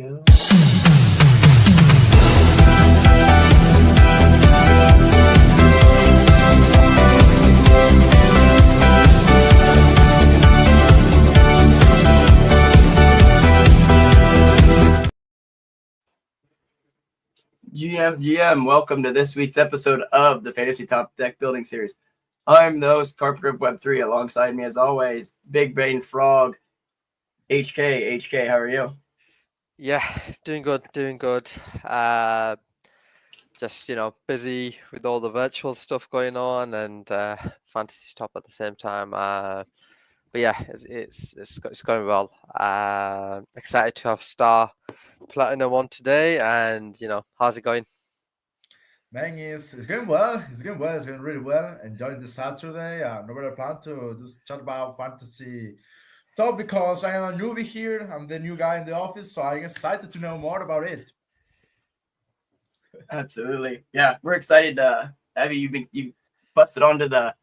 go. GM, welcome to this week's episode of the FatnasyTop Deck Building Series. I'm the host, CarpenterOfWeb3. Alongside me, as always, Big Brain Frog, HK. HK, how are you? Yeah, doing good. Just busy with all the virtual stuff going on and fantasy top at the same time. But yeah, it's going well. Excited to have Star Platinum on today, and how's it going? Man, it's going well. It's going well. It's going really well. Enjoyed this Saturday. No better plan to just chat about fantasy talk because I am a newbie here. I'm the new guy in the office, so I'm excited to know more about it. Absolutely. Yeah, we're excited to have you. You busted onto the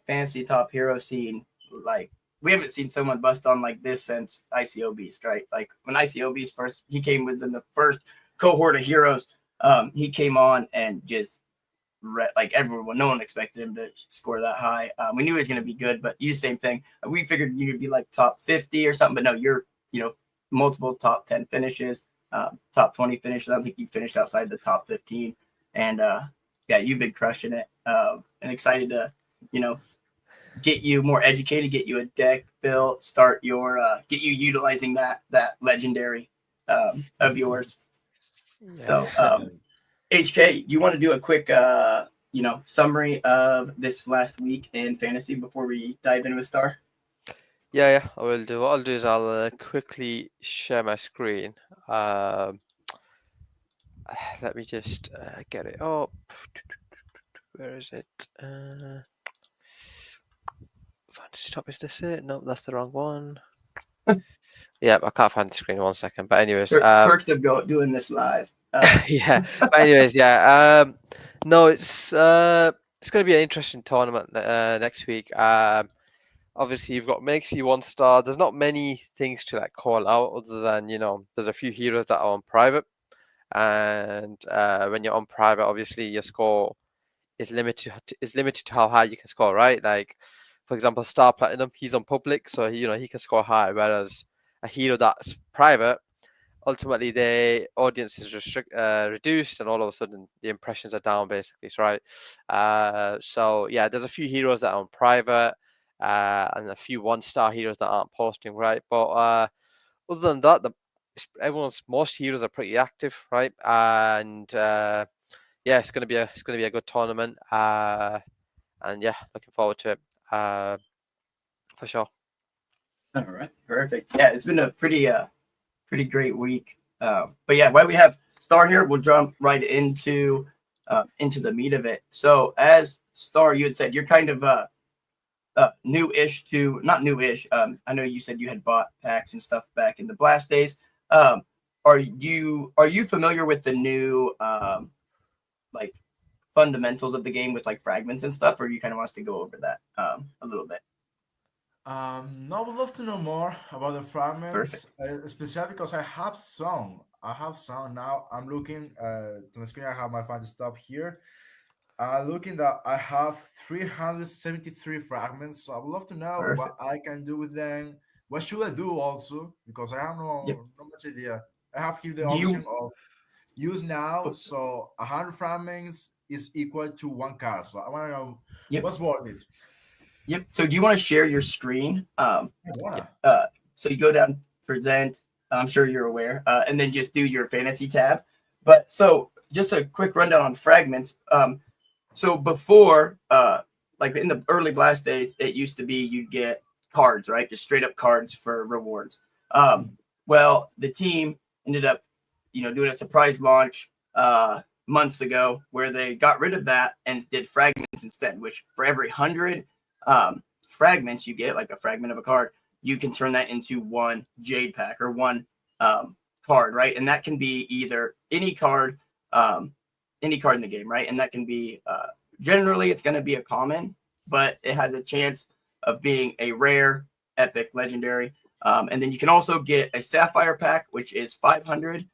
fantasy top hero scene. Like, we haven't seen someone bust on like this since ICO Beast, right? Like, when ICO Beast was in the first cohort of heroes. He came on and just like everyone, no one expected him to score that high. We knew he was going to be good, but you same thing. We figured you'd be like top 50 or something, but no, you're multiple top 10 finishes, top 20 finishes. I don't think you finished outside the top 15, and yeah, you've been crushing it. And excited to get you more educated, get you a deck built, start your get you utilizing that legendary of yours. So, HK, you want to do a quick, summary of this last week in fantasy before we dive in with Star? Yeah, I will do. What I'll do is I'll quickly share my screen. Let me just get it up. Where is it? Fantasy Top, is this it? No, that's the wrong one. Yeah, I can't find the screen. 1 second. But anyways, perks of doing this live. Yeah. But anyways, yeah. No, it's going to be an interesting tournament next week. Obviously, you've got makes you 1 star. There's not many things to like call out other than there's a few heroes that are on private, and when you're on private, obviously your score is limited to how high you can score, right? Like, for example, Star Platinum, he's on public, so he can score high, whereas a hero that's private, ultimately the audience is reduced, and all of a sudden the impressions are down, basically, right? So yeah, there's a few heroes that are on private, and a few 1-star heroes that aren't posting, right? But other than that, most heroes are pretty active, right? And yeah, it's gonna be a good tournament, and yeah, looking forward to it for sure. All right, perfect. Yeah, it's been a pretty great week. But yeah, while we have Star here, we'll jump right into the meat of it. So as Star, you had said you're kind of new-ish to not new-ish. I know you said you had bought packs and stuff back in the Blast days. Are you familiar with the new like fundamentals of the game with like fragments and stuff, or you kind of wants to go over that a little bit? No, I would love to know more about the fragments, especially because I have some. Now. I'm looking to the screen. I have my fantasy top here. Looking that I have 373 fragments. So I would love to know what I can do with them. What should I do also? Because I have no much idea. I have here the option of use now. So 100 fragments is equal to 1 card. So I want to know what's worth it. Yep. So do you want to share your screen? I wanna. So you go down, present. I'm sure you're aware, and then just do your fantasy tab. But so just a quick rundown on fragments. So before, like in the early Blast days, it used to be you'd get cards, right? Just straight up cards for rewards. Well, the team ended up, doing a surprise launch months ago where they got rid of that and did fragments instead, which for every 100 fragments you get, like a fragment of a card, you can turn that into 1 Jade pack or 1 card, right? And that can be either any card in the game, right? And that can be generally it's going to be a common, but it has a chance of being a rare, epic, legendary, And then you can also get a Sapphire pack, which is 500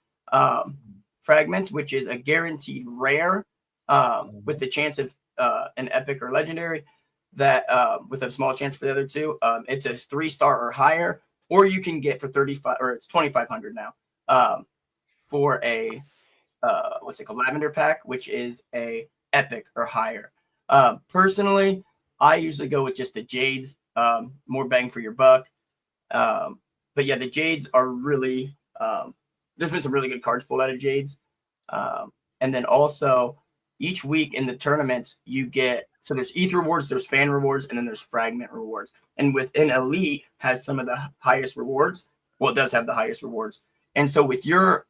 fragments, which is a guaranteed rare with the chance of an epic or legendary that with a small chance for the other two. It's a 3-star or higher, or you can get for 35 or it's 2,500 now for a what's it called, lavender pack, which is a epic or higher. Personally, I usually go with just the jades, more bang for your buck. But yeah, the jades are really there's been some really good cards pulled out of jades. And then also each week in the tournaments you get, so there's ETH rewards, there's fan rewards, and then there's fragment rewards. And within Elite has some of the highest rewards. Well, it does have the highest rewards. And so with your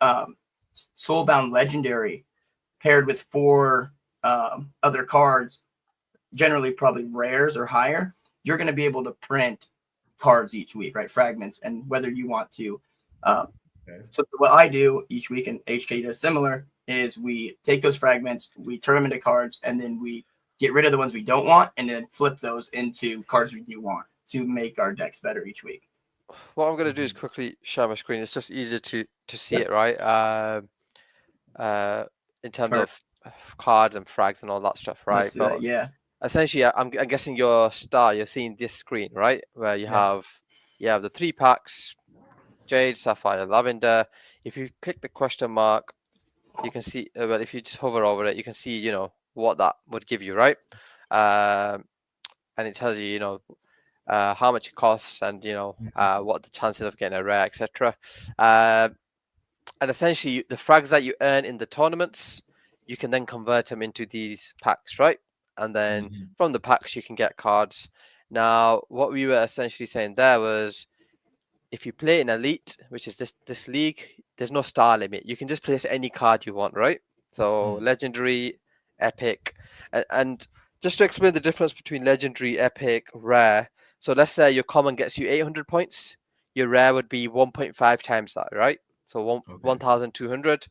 Soulbound Legendary paired with 4 other cards, generally probably rares or higher, you're going to be able to print cards each week, right? Fragments, and whether you want to. So what I do each week, and HK does similar, is we take those fragments, we turn them into cards, and then we get rid of the ones we don't want, and then flip those into cards we do want to make our decks better each week. What I'm going to do is quickly share my screen. It's just easier to see it, right? In terms of cards and frags and all that stuff, right? But yeah. Essentially, I'm guessing you're seeing this screen, right? Where you have the 3 packs, Jade, Sapphire, Lavender. If you click the question mark, you can see, well, if you just hover over it, you can see, you know, what that would give you, right? And it tells you, you know, how much it costs and, you know, what the chances of getting a rare, etc. And essentially, the frags that you earn in the tournaments, you can then convert them into these packs, right? And then from the packs, you can get cards. Now, what we were essentially saying there was, if you play in Elite, which is this league, there's no star limit. You can just place any card you want, right? So legendary, epic, and just to explain the difference between legendary, epic, rare. So let's say your common gets you 800 points. Your rare would be 1.5 times that, right? So 1,200.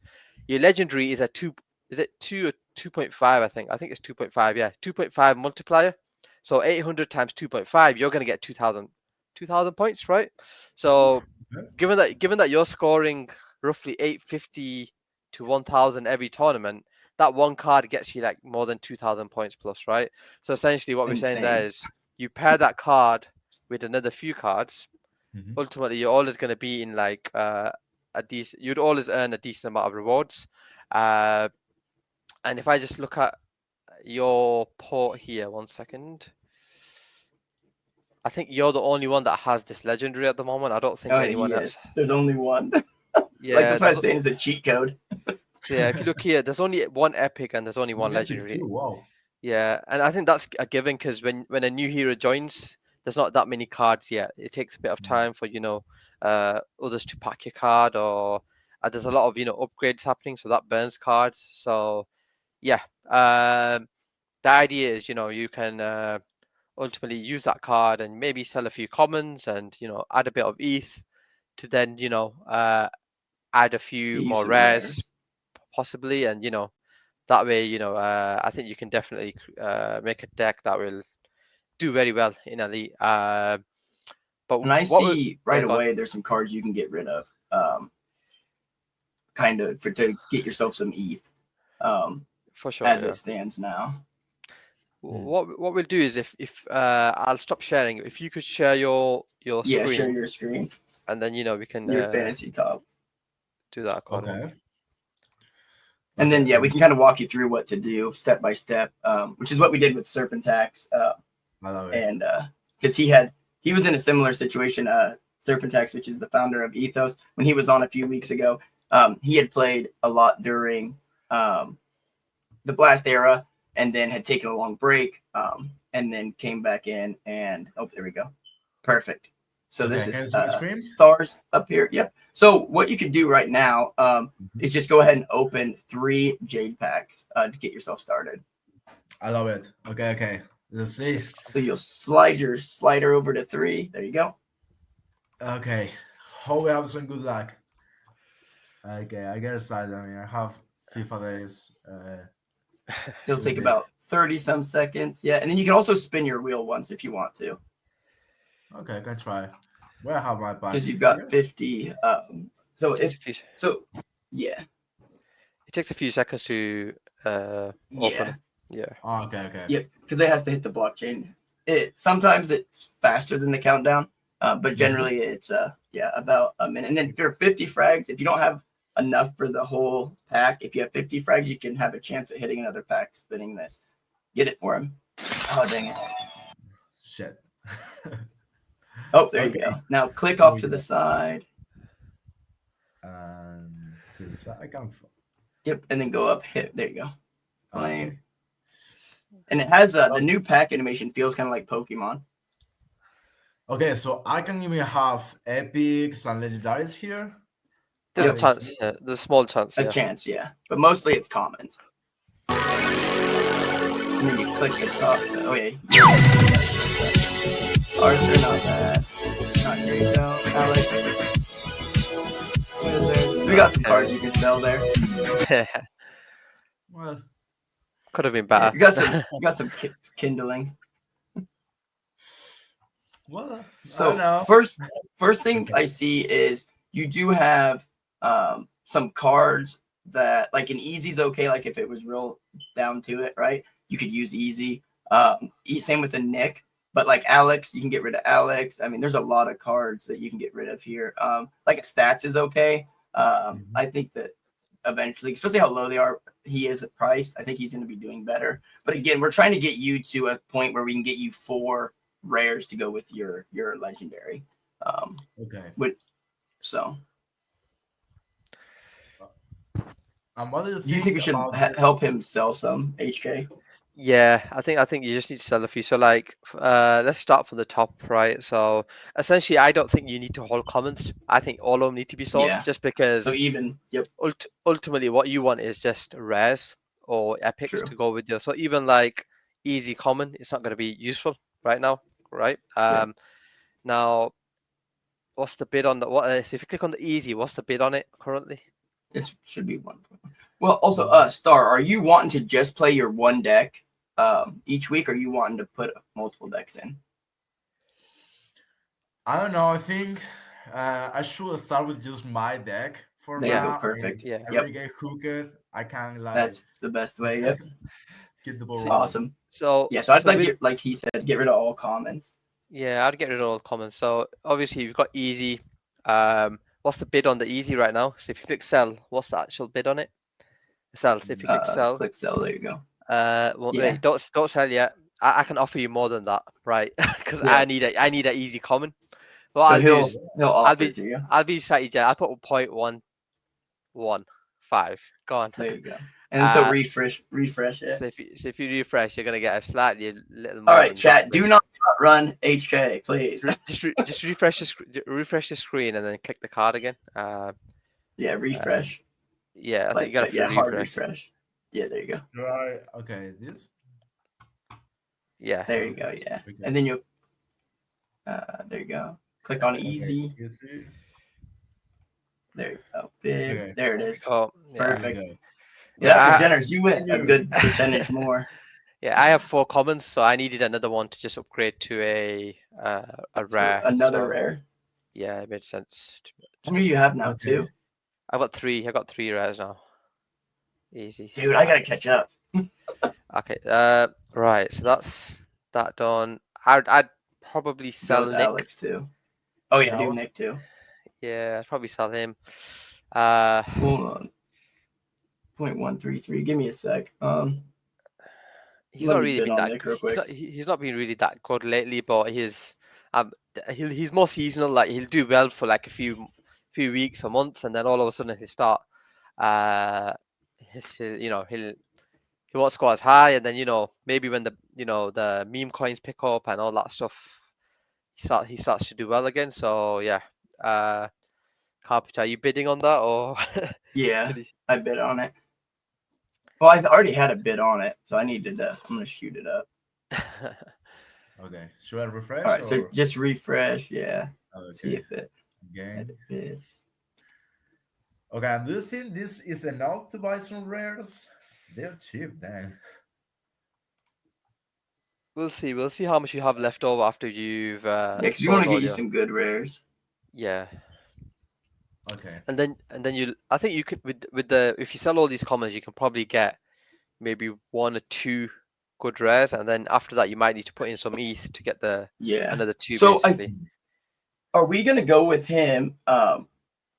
Your legendary is a 2 or 2.5? I think it's 2.5. Yeah, 2.5 multiplier. So 800 times 2.5, you're going to get 2,000 points, right? So given that you're scoring roughly 850 to 1,000 every tournament, that one card gets you like more than 2,000 points plus, right? So essentially what we're saying there is you pair that card with another few cards. Ultimately, you're always going to be in like you'd always earn a decent amount of rewards. And if I just look at your port here, 1 second. I think you're the only one that has this legendary at the moment. I don't think anyone else. There's only one. Yeah, like that's what I was saying, is a cheat code. So yeah, if you look here, there's only one epic and there's only one legendary. Wow. Yeah, and I think that's a given because when a new hero joins, there's not that many cards yet. It takes a bit of time for others to pack your card, or there's a lot of upgrades happening, so that burns cards. So yeah, the idea is you can ultimately use that card and maybe sell a few commons and add a bit of ETH to then add a few more rares possibly, and that way I think you can definitely make a deck that will do very well in Elite. But and I see right away there's some cards you can get rid of, kind of to get yourself some ETH. For sure, as it stands now. What we'll do is if I'll stop sharing. If you could share your screen. Share your screen. And then we can your FatnasyTop. Do that accordingly. Okay. And then we can kind of walk you through what to do step by step, which is what we did with Serpentax. I love it. And because he was in a similar situation. Serpentax, which is the founder of Ethos, when he was on a few weeks ago, he had played a lot during the Blast era, and then had taken a long break, and then came back in, and there we go. Perfect. So this is stars up here. Yep. So what you could do right now is just go ahead and open 3 Jade packs to get yourself started. I love it. Okay. Let's see. So you'll slide your slider over to 3. There you go. Okay. Hope we have some good luck. Okay, I get excited. I mean, I have FIFA days. It'll take about 30 some seconds. Yeah, and then you can also spin your wheel once if you want to. Okay, I can try. Where I have my because badge you've got here. 50. So It takes if a few, so, yeah, it takes a few seconds to open yeah, it. Yeah. Oh, okay. yep, because it has to hit the blockchain. It sometimes it's faster than the countdown, but generally it's about a minute. And then if you're 50 frags, if you don't have enough for the whole pack, if you have 50 frags, you can have a chance at hitting another pack spinning this. Get it for him. Oh dang it. Shit. Oh, there you Okay. go. Now click Here off we to the go. side. And to the side, I can. Yep, and then go up. Hit. There you go. Flame. Okay. And it has the new pack animation feels kind of like Pokemon. Okay, so I can even have epics and legendaries here. There's Yep. a chance. There's a small chance. A Yeah. chance, yeah. But mostly it's commons. And then you click the top. Oh, yeah. Arthur, not bad. Not great, though. Alex. What is there? So we got some cards you can sell there. Well, Could have been Yeah, better. you got some kindling. well, I So don't know. first thing I see is you do have some cards that like an easy's okay. Like if it was real down to it, right? You could use easy. Same with a Nick, but like Alex, you can get rid of Alex. I mean, there's a lot of cards that you can get rid of here. Like stats is okay. I think that eventually, especially how low they are, he is priced. I think he's going to be doing better. But again, we're trying to get you to a point where we can get you 4 rares to go with your legendary. Okay. So What do you do you think we should about this? help him sell some HK? Yeah, I think you just need to sell a few. So like, let's start from the top, right? So essentially, I don't think you need to hold commons. I think all of them need to be sold, Yeah. just because So even, yep, ultimately what you want is just rares or epics true. to go with you. So even like easy common, it's not going to be useful right now, right? Now, what's the bid on the what? So if you click on the easy, what's the bid on it currently? It should be 1. Well, also, Star, are you wanting to just play your one deck each week, or are you wanting to put multiple decks in? I don't know. I think I should start with just my deck for There you now. go, perfect. Yeah. I Yep, really get hooked. I can like that's the best way. Yep, get the ball See, rolling. awesome. So Yeah, so I'd like with, get, like he said, get rid of all commons. yeah, I'd get rid of all commons. So obviously you've got easy. What's the bid on the easy right now? So if you click sell, what's the actual bid on it? Sell. So if you click sell, Click sell. There you go. well, Yeah. wait, don't sell yet. I can offer you more than that, right? Because Yeah. I need a easy common. What So I'll do is he'll offer it to you. I'll be strategy. I'll put 0.115. Go on. There you go. And so refresh it. So if you refresh, you're gonna get a slightly little All more right, than chat. that. Do not run HK, please. Just refresh the screen and then click the card again. Yeah, refresh. Yeah, I think you gotta hard refresh. refresh. Yeah, there you go. Right. Okay. This. Yeah. There you go. Yeah, Okay. and then you. There you go. Click on easy. Easy. There you go. Big. Okay. There it is. Oh, yeah. Perfect. Okay. Yeah, that was I- generous. You went a good percentage more. Yeah, I have 4 commons, so I needed another one to just upgrade to a rare. Another so, rare. Yeah, it made sense. How many do you have now? Okay. 2? I got 3 rares now. Easy. Dude, I gotta catch up. Okay. Right. So that's that done. I'd probably Go sell with Nick. Alex too. Oh yeah, Yeah, I do was- Nick too. Yeah, I'd probably sell him. Hold on. 0.133. Give me a sec. He's Let not me really bid been on that. Nick real quick. He's not been really that good lately, but he's more seasonal. Like he'll do well for like a few weeks or months, and then all of a sudden he'll start. He won't score as high, and then maybe when the meme coins pick up and all that stuff, he starts to do well again. So yeah, Carpenter, are you bidding on that or? Yeah, I bid on it. Well, I already had a bid on it, so I needed to. I'm gonna shoot it up. Okay. Should I refresh? All right, so or? just refresh. Yeah, Okay. see if it. Again. Edit bid. Okay. And do you think this is enough to buy some rares? They're cheap then. We'll see. We'll see how much you have left over after you've. Yeah, because we want sold to all get you your- some good rares. Yeah. Okay. And then you, I think you could with the if you sell all these commons, you can probably get maybe 1 or 2 good rares, and then after that you might need to put in some ETH to get the another 2 So basically. are we gonna go with him?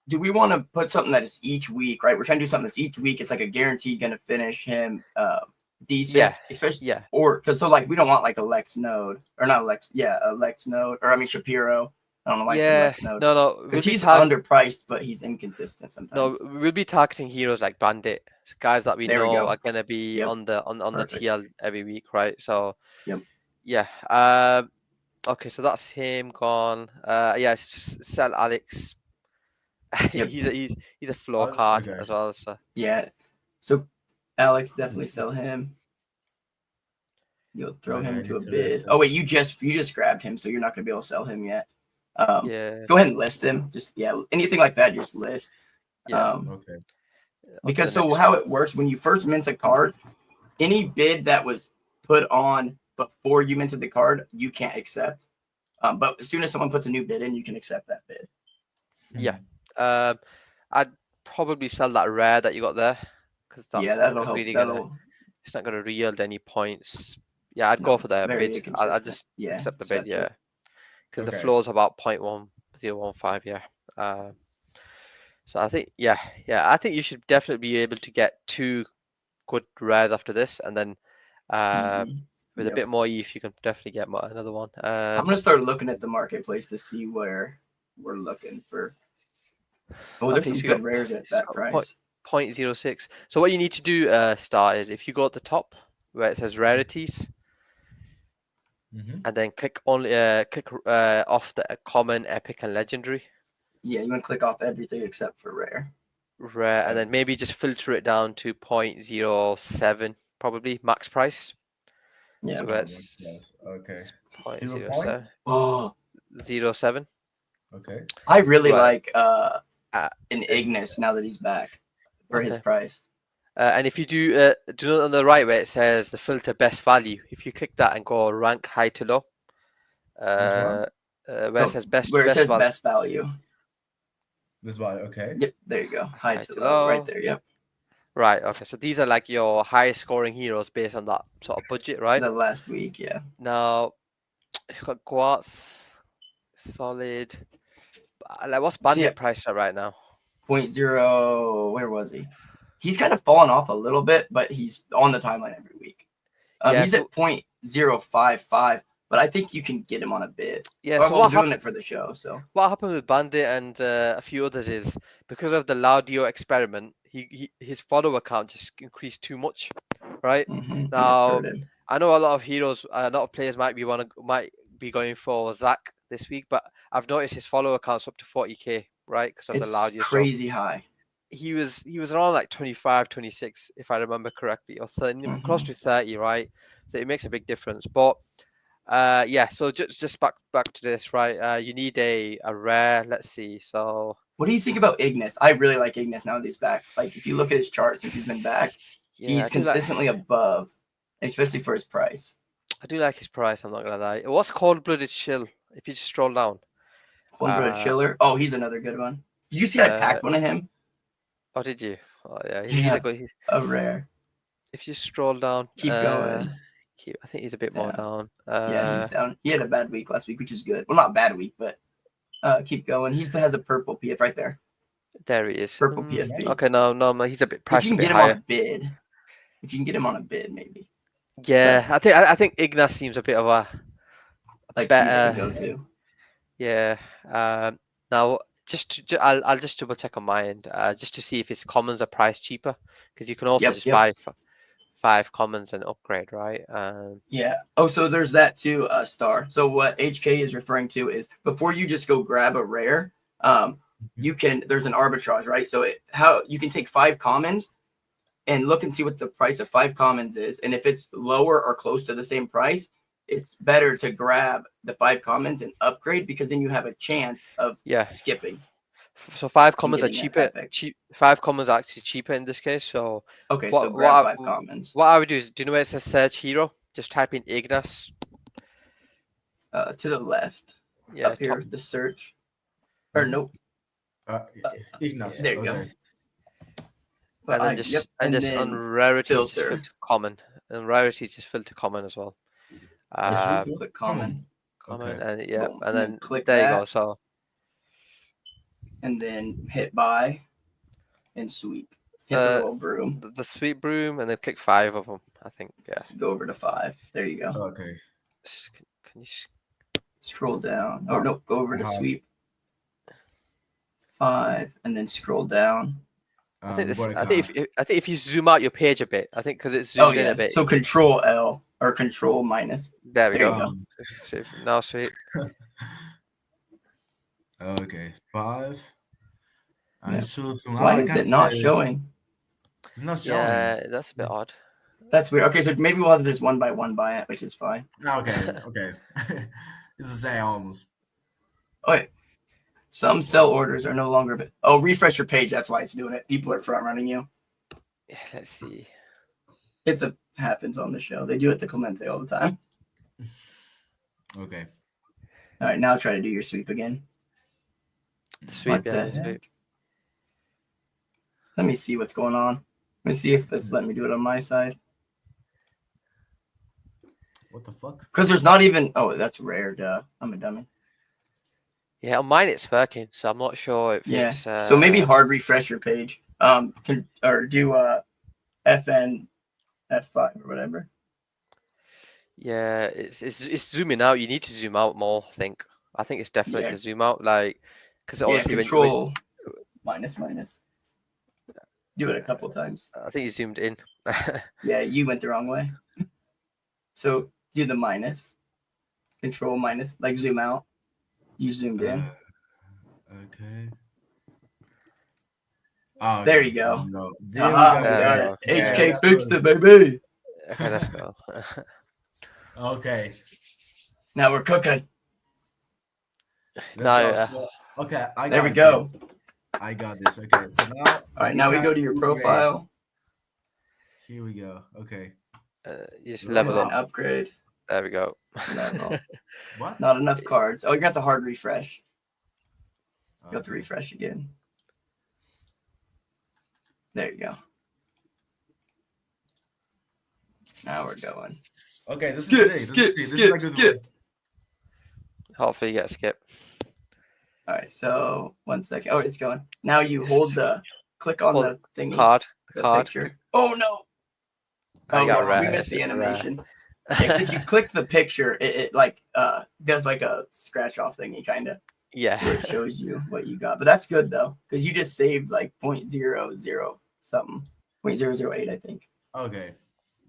Do we want to put something that is each week, right? We're trying to do something that's each week. It's like a guaranteed gonna finish him decent, Yeah. especially Yeah. or because so like we don't want like a Lex node or not Lex, a Lex node or I mean Shapiro. I don't know why I said Yeah. Lex node No, because he's underpriced, but he's inconsistent sometimes. no, we'll be targeting heroes like Bandit, guys that we There we know go. are gonna be Yep. on the Perfect. TL every week, right? So Yep. yeah. Okay, so that's him gone. Yeah, it's just sell Alex. Yep. he's a floor card Okay. as well. So Yeah. So Alex, definitely sell him. You'll throw Okay, him I to need a to bid. list Oh it. wait, you just grabbed him, so you're not gonna be able to sell him yet. yeah, Go ahead and list him. Just anything like that, just list. yeah. Okay. On to the Because so next how one. it works when you first mint a card, any bid that was put on before you minted the card, you can't accept. But as soon as someone puts a new bid in, you can accept that bid. Yeah. I'd probably sell that rare that you got there because that's not That'll help. really gonna. That'll It's not gonna yield any points. Yeah, I'd go for the very bid. I'll inconsistent. just accept the bid. Accept Yeah, it. because the Okay. floor is about 0.1015. Yeah. So I think I think you should definitely be able to get 2 good rares after this, and then Easy. with a bit more ETH, you can definitely get another one. I'm gonna start looking at the marketplace to see where we're looking for. Oh, there's Okay, some so you good rares at that price. 0.06. So what you need to do, Star, is if you go at the top where it says rarities, and then click off the common, epic, and legendary. Yeah, you want to click off everything except for rare. Rare, and then maybe just filter it down to 0.07, probably max price. Yeah. So that's Okay. 0.07. Oh, 0.07. Okay. I really Right. like an Ignis now that he's back for his Okay. price. And if you do on the right where it says the filter best value, if you click that and go rank high to low, where it says best value. Best value. This value. Okay. Yep, there you go. High High to to low, right low. there. Yep. Right. Okay. So these are like your highest scoring heroes based on that sort of budget, right? The last week, yeah. Now you've got Quartz, solid. Like what's Bandit price at right now? 0.0. Where was he? He's kind of fallen off a little bit, but he's on the timeline every week. He's at 0.055, but I think you can get him on a bid. Yeah. Well, So I'm doing it for the show. So what happened with Bandit and a few others is because of the Laudio experiment, his follower count just increased too much, right? and Now it's hurted. I know a lot of heroes, a lot of players might be going for Zach this week, but I've noticed his follower count's up to 40k, right? Because of It's the Laudio crazy high. He was around like 25, 26, if I remember correctly, or 30, close to 30, right? So it makes a big difference. But so just back to this, right? You need a rare. Let's see. So what do you think about Ignis? I really like Ignis now that he's back. Like if you look at his chart since he's been back, he's consistently above, especially for his price. I do like his price. I'm not gonna lie. What's Cold-Blooded Chill? If you just scroll down. Cold-Blooded Chiller. Oh, he's another good one. Did you see I packed one of him? Oh, did you? Oh, yeah. He's a good. A rare. If you scroll down, keep going. I think he's a bit more down. He's down. He had a bad week last week, which is good. Well, not bad week, but keep going. He still has a purple PF right there. There he is. Purple PFP. Okay, no, he's a bit priced. If you can get him on a bid, maybe. Yeah, I think Ignas seems a bit of a better to go to. Yeah. Now I'll just double check on my end, just to see if his commons are priced cheaper, because you can also buy 5 commons and upgrade, right? Yeah. Oh, so there's that too, Star. So what HK is referring to is before you just go grab a rare, there's an arbitrage, right? So you can take 5 commons and look and see what the price of 5 commons is, and if it's lower or close to the same price, it's better to grab the 5 commons and upgrade, because then you have a chance of skipping. So 5 commons are cheaper. 5 commons are actually cheaper in this case. So so grab 5 commons. What I would do is, do you know where it says search hero? Just type in Ignas. To the left. Up here, the search. Or nope. Ignas. There you Okay. go. But And then just yep. and just on rarities, just filter. filter common, and rarities just filter common as well. Just Click common. Common, Okay. and yeah, Boom. and then click there you that, go. So and then hit buy and sweep. Hit the little broom. the sweet broom, and then click 5 of them. I think, yeah. Just go over to 5. There you go. Okay. Can you? Scroll down. Oh no, go over to Uh-huh. sweep. 5, and then scroll down. I think this. what I think if you zoom out your page a bit, I think because it's Oh zoomed in yeah. a bit. So Control L or Control minus. There we There go. you go. Now sweet. Okay. 5. I Yeah. should. Why is it not showing? It's not showing. Yeah, that's a bit odd. That's weird. Okay, so maybe we'll have to just 1 by 1 buy it, which is fine. Okay. Okay. It's the same almost. Oh wait. Some sell orders are no longer. Oh, refresh your page. That's why it's doing it. People are front running you. Yeah, let's see. Happens on the show. They do it to Clemente all the time. Okay. All right, now try to do your sweep again. The sweep, What yeah, the the heck? sweep. Let me see what's going on. Let me see if it's letting me do it on my side. What the fuck? Because there's not even. Oh, that's rare. Duh. I'm a dummy. Yeah, on mine it's working, so I'm not sure if Yeah. it's. So maybe hard refresh your page. Or do FN F5 or whatever. Yeah, it's zooming out. You need to zoom out more. I think it's definitely Yeah. the zoom out, like, because Yeah, honestly, Control minus. Do it a couple times. I think you zoomed in. Yeah, you went the wrong way. So do the minus. Control minus, like zoom out. You zoomed in. Okay. Oh, There okay. you go. No. Aha, There we got go. it. Yeah, HK that's fixed good. it, baby. Okay, let's go. Okay. Now we're cooking. Let's go. So, okay, I got There we go. this. I got this. Okay, so now. All right, now we go to your profile. Here we go. Okay. You just Level level And then up. upgrade. There we go. Level. What? Not enough cards. Oh, you got the hard refresh. You got to Okay. refresh again. There you go. Now we're going. Okay, this Skip, is skip, This skip, is a good skip. one. Hopefully, you get a skip. All right, so 1 second. Oh, it's going. Now you hold click on Hold the thingy. Card. The Card. picture. Oh no! Oh, you got yeah, we rare. missed the It's a rare. animation. Yeah, 'cause if you click the picture, it like does like a scratch off thingy kind of. Yeah. Where it shows you what you got. But that's good though, because you just saved like 0.00 something. 0.008, I think. Okay,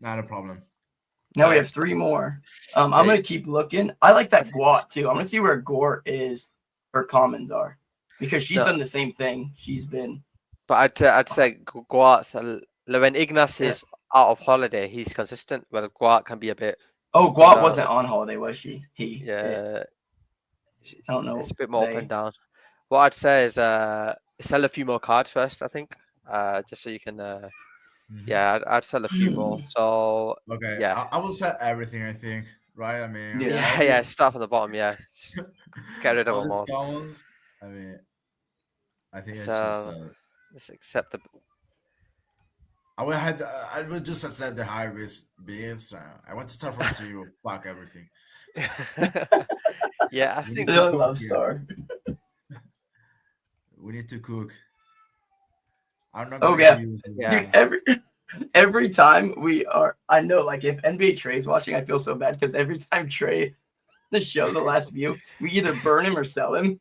not a problem. Now we have Nice. 3 more. I'm gonna keep looking. I like that Guat too. I'm gonna see where Gort is, her commons are. Because she's done the same thing. She's been. But I'd say Guat, when Ignas is out of holiday, he's consistent. Well, Guat can be a bit. Oh, Guat wasn't on holiday, was she? Yeah. I don't know. It's a bit more up and down. What I'd say is sell a few more cards first, I think. Just so you can yeah, I'd sell a few more. So Okay, yeah. I will set everything, I think. Right? I mean, yeah, start from the bottom, yeah. Get rid of all them all. these commons. I mean, I think So it's acceptable. I would just accept the high risk bids. I want to start from 0. Fuck everything. Yeah, I We think need to Love cook Star. We need to cook. I'm not Oh going yeah, to use it. dude. Every time I know, like if NBA Trey's watching, I feel so bad because every time Trey, the show, the last view, we either burn him or sell him.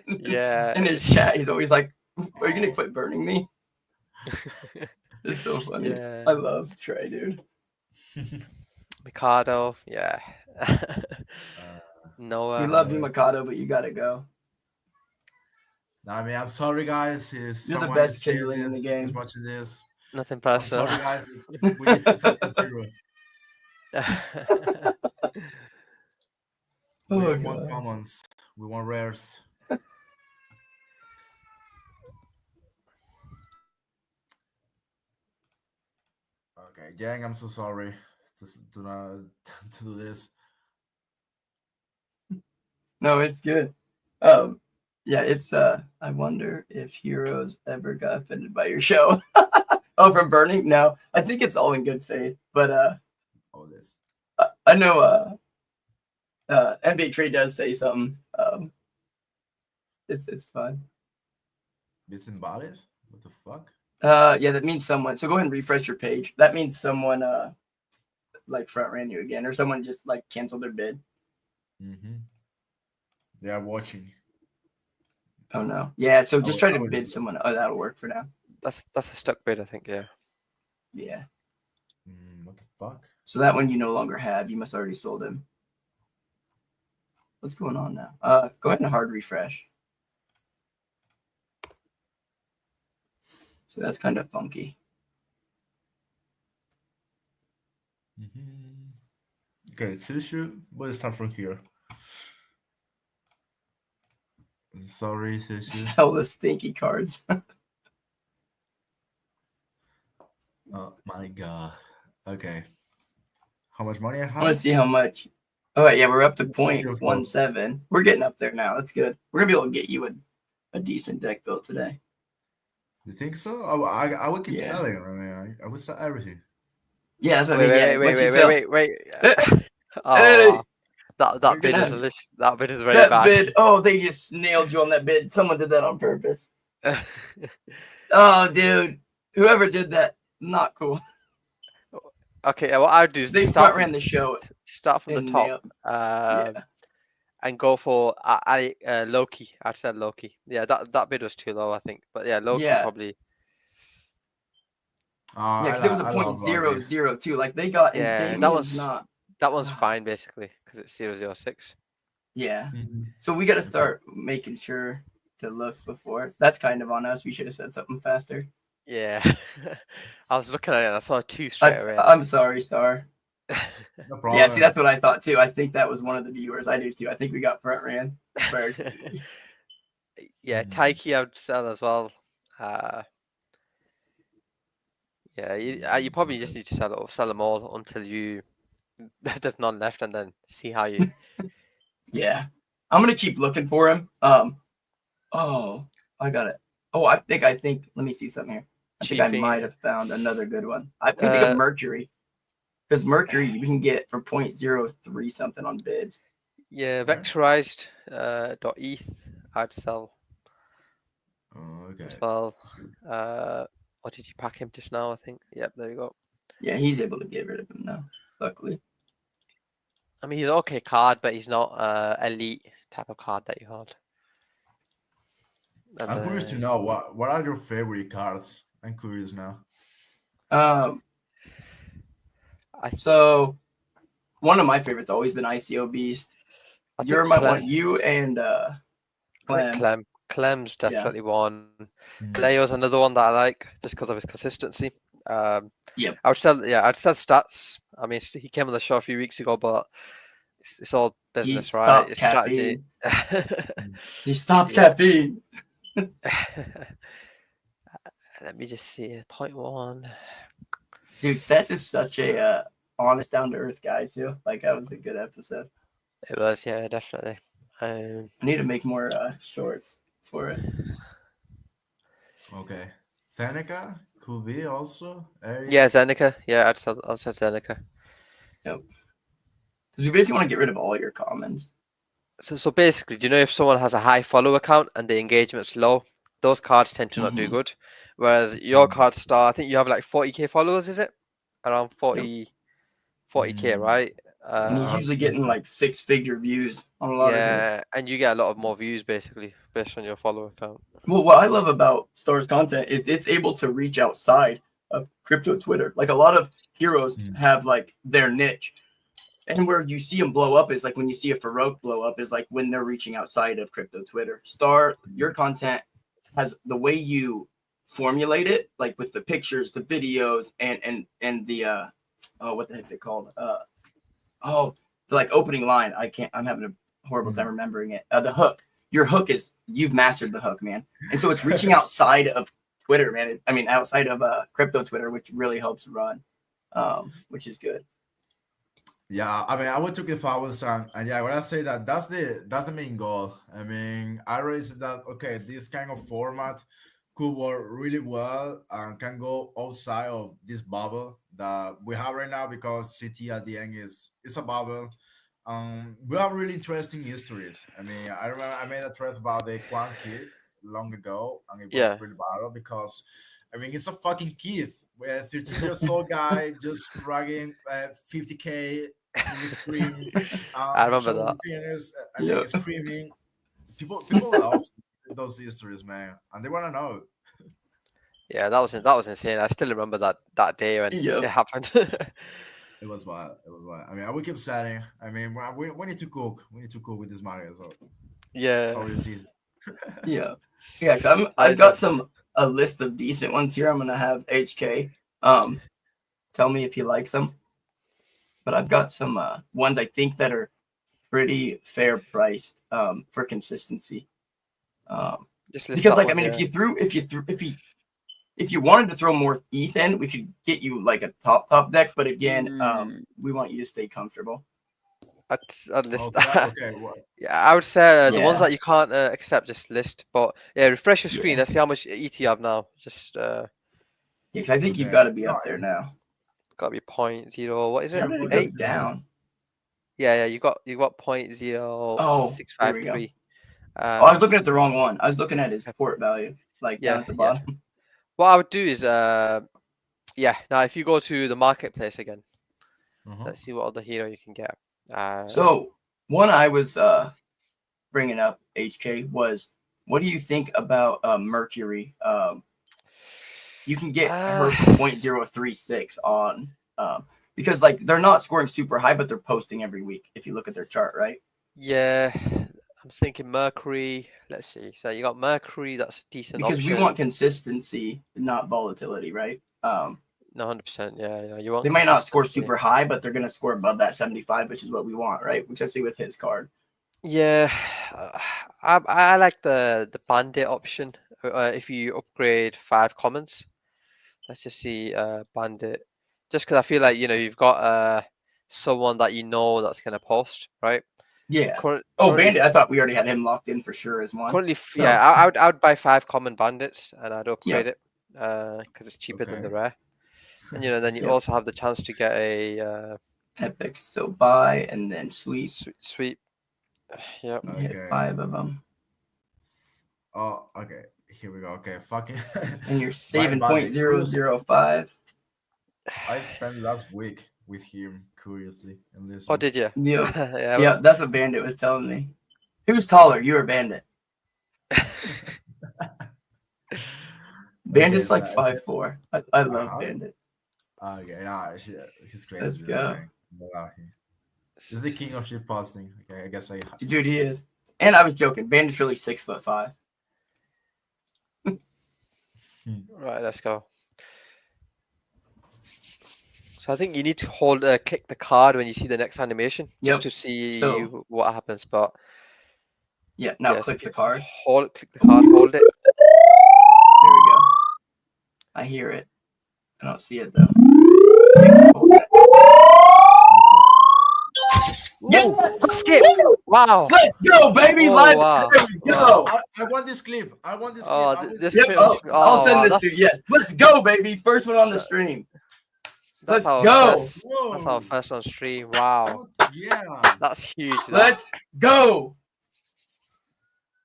Yeah. In his chat, he's always like, "Are you gonna quit burning me?" It's so funny. Yeah. I love Trey, dude. Mikado, yeah. No. We love you, Mikado, but you gotta go. I mean, I'm sorry, guys. If You're the someone best is seeing kindling in the this, game. is watching this, Nothing I'm personal. sorry, guys. We need to start from 0. We don't want commons. We want rares. Okay, gang, I'm so sorry to not to do this. No, it's good. Yeah, it's I wonder if heroes ever got offended by your show. Oh, from burning? No, I think it's all in good faith. But All this. I know NBA Trade does say something. It's fun. Disembodied? What the fuck? Yeah, that means someone. So go ahead and refresh your page. That means someone like front ran you again, or someone just like canceled their bid. Mm-hmm. They are watching. Oh no. Yeah, so just try to would do bid that. someone. Oh, that'll work for now. That's a stuck bid, I think. Yeah. Yeah. What the fuck? So that one you no longer have. You must already sold him. What's going on now? Go ahead and hard refresh. So that's kind of funky. Okay, tissue. We'll start from here. Sorry, tissue. Sell the stinky cards. Oh my god. Okay. How much money I I want to have? see how much. Oh, yeah, we're up to Beautiful. 0.17. We're getting up there now. That's good. We're going to be able to get you a decent deck built today. You think so? I would keep Yeah. selling. I mean, I would sell everything. Yeah, that's what I mean. Yeah, Wait. Hey, Oh, that You're bid gonna is have- that bid is very that bad. bid. Oh, they just nailed you on that bid. Someone did that on purpose. Oh, dude. Whoever did that, not cool. Okay, what I'd do is They front ran the show. start from the and top, nailed- and go for Loki. I'd say Loki. Yeah, that bid was too low, I think. But yeah, Loki Yeah. probably. Yeah, because it was a .002. Like they got. Yeah, and that Damien's one's not. that one's fine basically because it's 006. Yeah. Mhm. So we got to start making sure to look before. That's kind of on us. We should have said something faster. Yeah, I was looking at it and I saw two straight away. I'm sorry, Star. No problem. Yeah, see, that's what I thought too. I think that was one of the viewers. I do too. I think we got front ran. Yeah, Taiki I would sell as well. Yeah, you probably just need to sell them all until there's none left, and then see how you. Yeah, I'm gonna keep looking for him. Oh, I got it. Oh, I think. Let me see something here. I think I might have found another good one. I think of Mercury, because Mercury you can get for .03 something on bids. Yeah, vectorized .eth I'd sell okay. as well. What did you pack him just now? I think. Yep, there you go. Yeah, he's able to get rid of him now. Luckily. I mean, he's an okay card, but he's not elite type of card that you hold. And, I'm curious to know what are your favorite cards. I'm curious now. So one of my favorites always been ICO Beast. You're my one. You and Clem's definitely one. Cleo's another one that I like just because of his consistency. Yep. I'd sell stats. I mean, he came on the show a few weeks ago, but it's all business, he right? It's strategy. He stopped Yeah. caffeine. Let me just see. 0.1. Dude, Stats is such a honest, down to earth guy too. Like that was a good episode. It was, yeah, definitely. I need to make more shorts for it. Okay. Seneca could be also. Yeah, Zeneca. Yeah, I'd sell Zeneca. Yep. Because we basically want to get rid of all your commons. So basically, do you know if someone has a high follow account and the engagement's low, those cards tend to not do good. Whereas your card Star, I think you have like 40k followers, is it? Around 40k, right? And he's usually getting like 6-figure views on a lot of his. And you get a lot more views basically based on your follower account. Well, what I love about Star's content is it's able to reach outside of crypto Twitter. Like a lot of heroes have like their niche. And where you see them blow up is like when you see a Farouk blow up is like when they're reaching outside of crypto Twitter. Star, your content has the way you formulate it, like with the pictures, the videos, and the what the heck's it called? The like opening line. I'm having a horrible time remembering it. The hook. Your hook you've mastered the hook, man. And so it's reaching outside of Twitter, man. Outside of crypto Twitter, which really helps run, which is good. Yeah, I mean, I would took the fouls and yeah, when I say that, that's the main goal. I mean, I already said that okay, this kind of format could work really well and can go outside of this bubble that we have right now because CT at the end is it's a bubble. We have really interesting histories. I mean, I remember I made a thread about the Quan Keith long ago, and it was Yeah. really viral because I mean, it's a fucking kid, a 13 years old guy just bragging 50K from the stream, I remember showing that. the fingers. I mean, Yep. screaming. People love those histories, man, and they want to know. Yeah, that was insane. I still remember that day when it Yep. happened. It was wild. It was wild. I mean, I will keep saying. I mean, we need to cook. We need to cook with this Mario. So it's Yeah. always easy. Yeah. Yeah. I've got Pleasure. a list of decent ones here. I'm gonna have HK. Tell me if he likes them. But I've got some ones I think that are pretty fair priced for consistency. Just list Because that like I one, mean, yeah. if you wanted to throw more ETH in, we could get you like a top deck. But again, Mm, we want you to stay comfortable. I'd list Okay, that. okay. What? Yeah, I would say the ones Yeah. that you can't accept, just list. But yeah, refresh your screen. Yeah. Let's see how much ET you have now. Just Yeah, 'cause I think you've Okay. got to be No, up there now. gotta be 0.0. What is How it? zero did it point go 8? zero. down? Yeah, you got point zero Oh, six here five we go. three. Oh, I was looking at the wrong one. I was looking at his Okay. port value, like down Yeah, at the yeah. bottom. What I would do is yeah. Now if you go to the marketplace again, Uh-huh. let's see what other hero you can get. So one I was bringing up, HK, was what do you think about Mercury? You can get uh, her for 0.036 on because like they're not scoring super high, but they're posting every week. If you look at their chart, right? yeah. I'm thinking Mercury. Let's see. So you got Mercury. That's a decent Because we want option. consistency, not volatility, right? No, 100%. Yeah. You want They might not score consistency. super high, but they're going to score above that 75, which is what we want, right? Which I see with his card. Yeah, I like the bandit option. If you upgrade 5 commons, let's just see bandit. Just because I feel like you've got someone that that's gonna post, right? Yeah. Oh, Currently, Bandit, I thought we already had him locked in for sure as one. yeah, So, I would buy 5 common bandits and I'd yep, upgrade it because it's cheaper than Okay. the rare. And then you yep. also have the chance to get a Epics. So buy and then sweep. sweep. Yep. You hit Okay. 5 of them. Oh, okay. Here we go. Okay, fucking. And you're Bye, saving buddy. 0.005. I spent last week with him, curiously, and Oh, listen. did you? Yep. Yeah. Yeah, that's what Bandit was telling me. Who's taller, you or Bandit? Okay, Bandit's so like 5'4". I love uh-huh. Bandit. Okay, nah, shit, he's crazy, Let's dude, go. man. Wow, he's the king of shit posting. Okay, I guess I. Dude, he is. And I was joking. Bandit's really 6'5". Right, let's go. So I think you need to click the card when you see the next animation, just Yep. to see So what happens. But yeah, now yeah, so click the card. click the card, hold it. There we go. I hear it. I don't see it though. Ooh, skip! Wow! Let's go, baby! Oh, Let's wow. go! I want this clip. I want this Oh, clip. this Yep, clip. I'll Oh, send wow, this to you. Yes, let's go, baby! First one on the that- stream. that's Let's our go! first. Whoa. That's our first on stream. Wow, Yeah. that's huge. That. Let's go!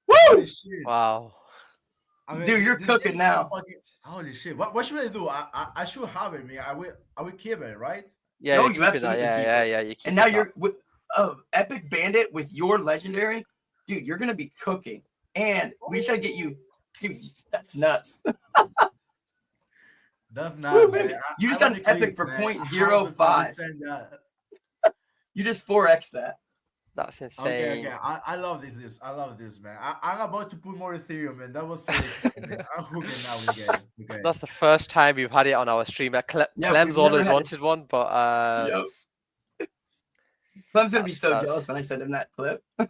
Holy Woo! shit. Wow. I mean, Dude, you're this cooking game is so now. fucking- holy shit. What should I do? I should have it, man. I will keep it, right? Yeah, No, you're you keeping that. absolutely keep Yeah. it. You keep And now that. you're with Epic Bandit with your legendary, dude. You're gonna be cooking, and we just gotta get you, dude. That's nuts. That's Woo, nuts, baby. man. You just I got want an the epic clip, for man. 0.05. 100% that. You just 4x that. That's insane. Okay. I love this. I love this, man. I'm about to put more Ethereum, man. That was sick. Man. I'm hooking now with the game. Okay. That's the first time we've had it on our stream. Clem's we've never always had wanted one, but Yep. Clem's gonna be so that's jealous when I send him that clip. Oh,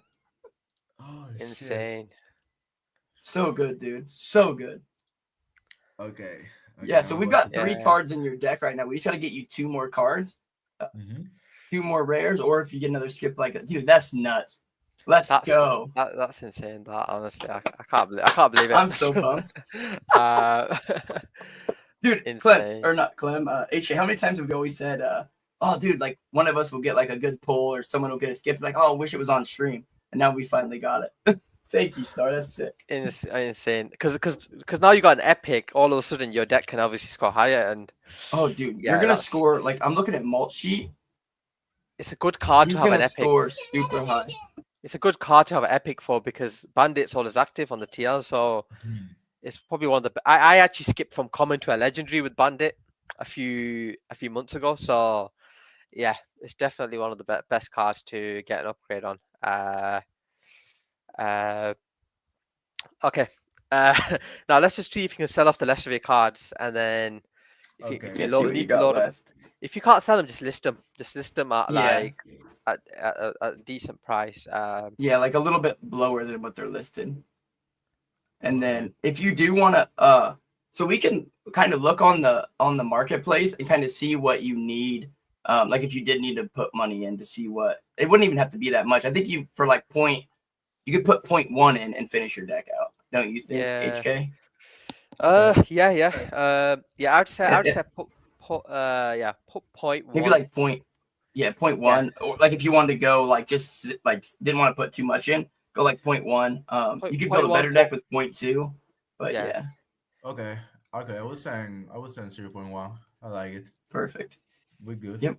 shit. insane. So good, dude. So good. Okay. Yeah, so I'm we've about got to- 3 cards in your deck right now. We just gotta get you 2 more cards. Mhm. 2 more rares, or if you get another skip like dude, that's nuts. Let's go. That's insane. That honestly, I can't believe it. I'm so pumped. Dude, insane. Clem, HK, how many times have we always said, oh, dude, like one of us will get like a good pull or someone will get a skip, like, oh, I wish it was on stream. And now we finally got it. Thank you, Star. That's sick. Insane. Because now you got an epic, all of a sudden your deck can obviously score higher. And oh, dude, you're going to score, like, I'm looking at Malt Sheet. It's a good card to have an epic. Score super high. It's a good card to have an epic for because Bandit's always active on the TL, so it's probably one of the. I actually skipped from common to a legendary with Bandit a few months ago, so yeah, it's definitely one of the best cards to get an upgrade on. Okay. Now let's just see if you can sell off the rest of your cards, and then if you need to load them. If you can't sell them, just list them. Just list them at like at a decent price. Yeah, like a little bit lower than what they're listed. And then if you do want to, so we can kind of look on the marketplace and kind of see what you need. Like if you did need to put money in to see what, it wouldn't even have to be that much. I think you for like you could put 0.1 in and finish your deck out. Don't you think, HK? Yeah. I'd say put 0.1. Maybe like 0.1. Yeah. Or like if you wanted to go like just like didn't want to put too much in, go like 0.1. You could build a better deck with 0.2. But yeah. Okay. I was saying 0.1. I like it. Perfect. We're good. Yep.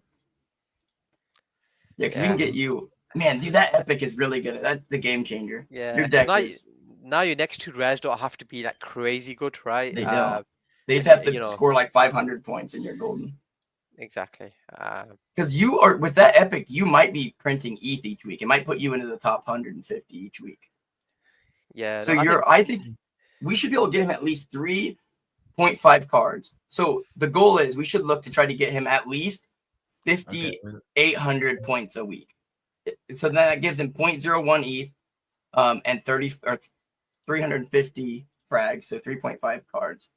Yeah, because we can get you. Man, dude, that epic is really good. That's the game changer. Yeah. Your deck now your next 2 rares don't have to be like crazy good, right? They don't. They just have to score like 500 points and you're golden. Exactly. Because you are with that epic, you might be printing ETH each week. It might put you into the top 150 each week. Yeah. So I think we should be able to get him at least 3.5 cards. So the goal is we should look to try to get him at least 5,800 points a week. So then that gives him 0.01 ETH and 350 frags, so 3.5 cards.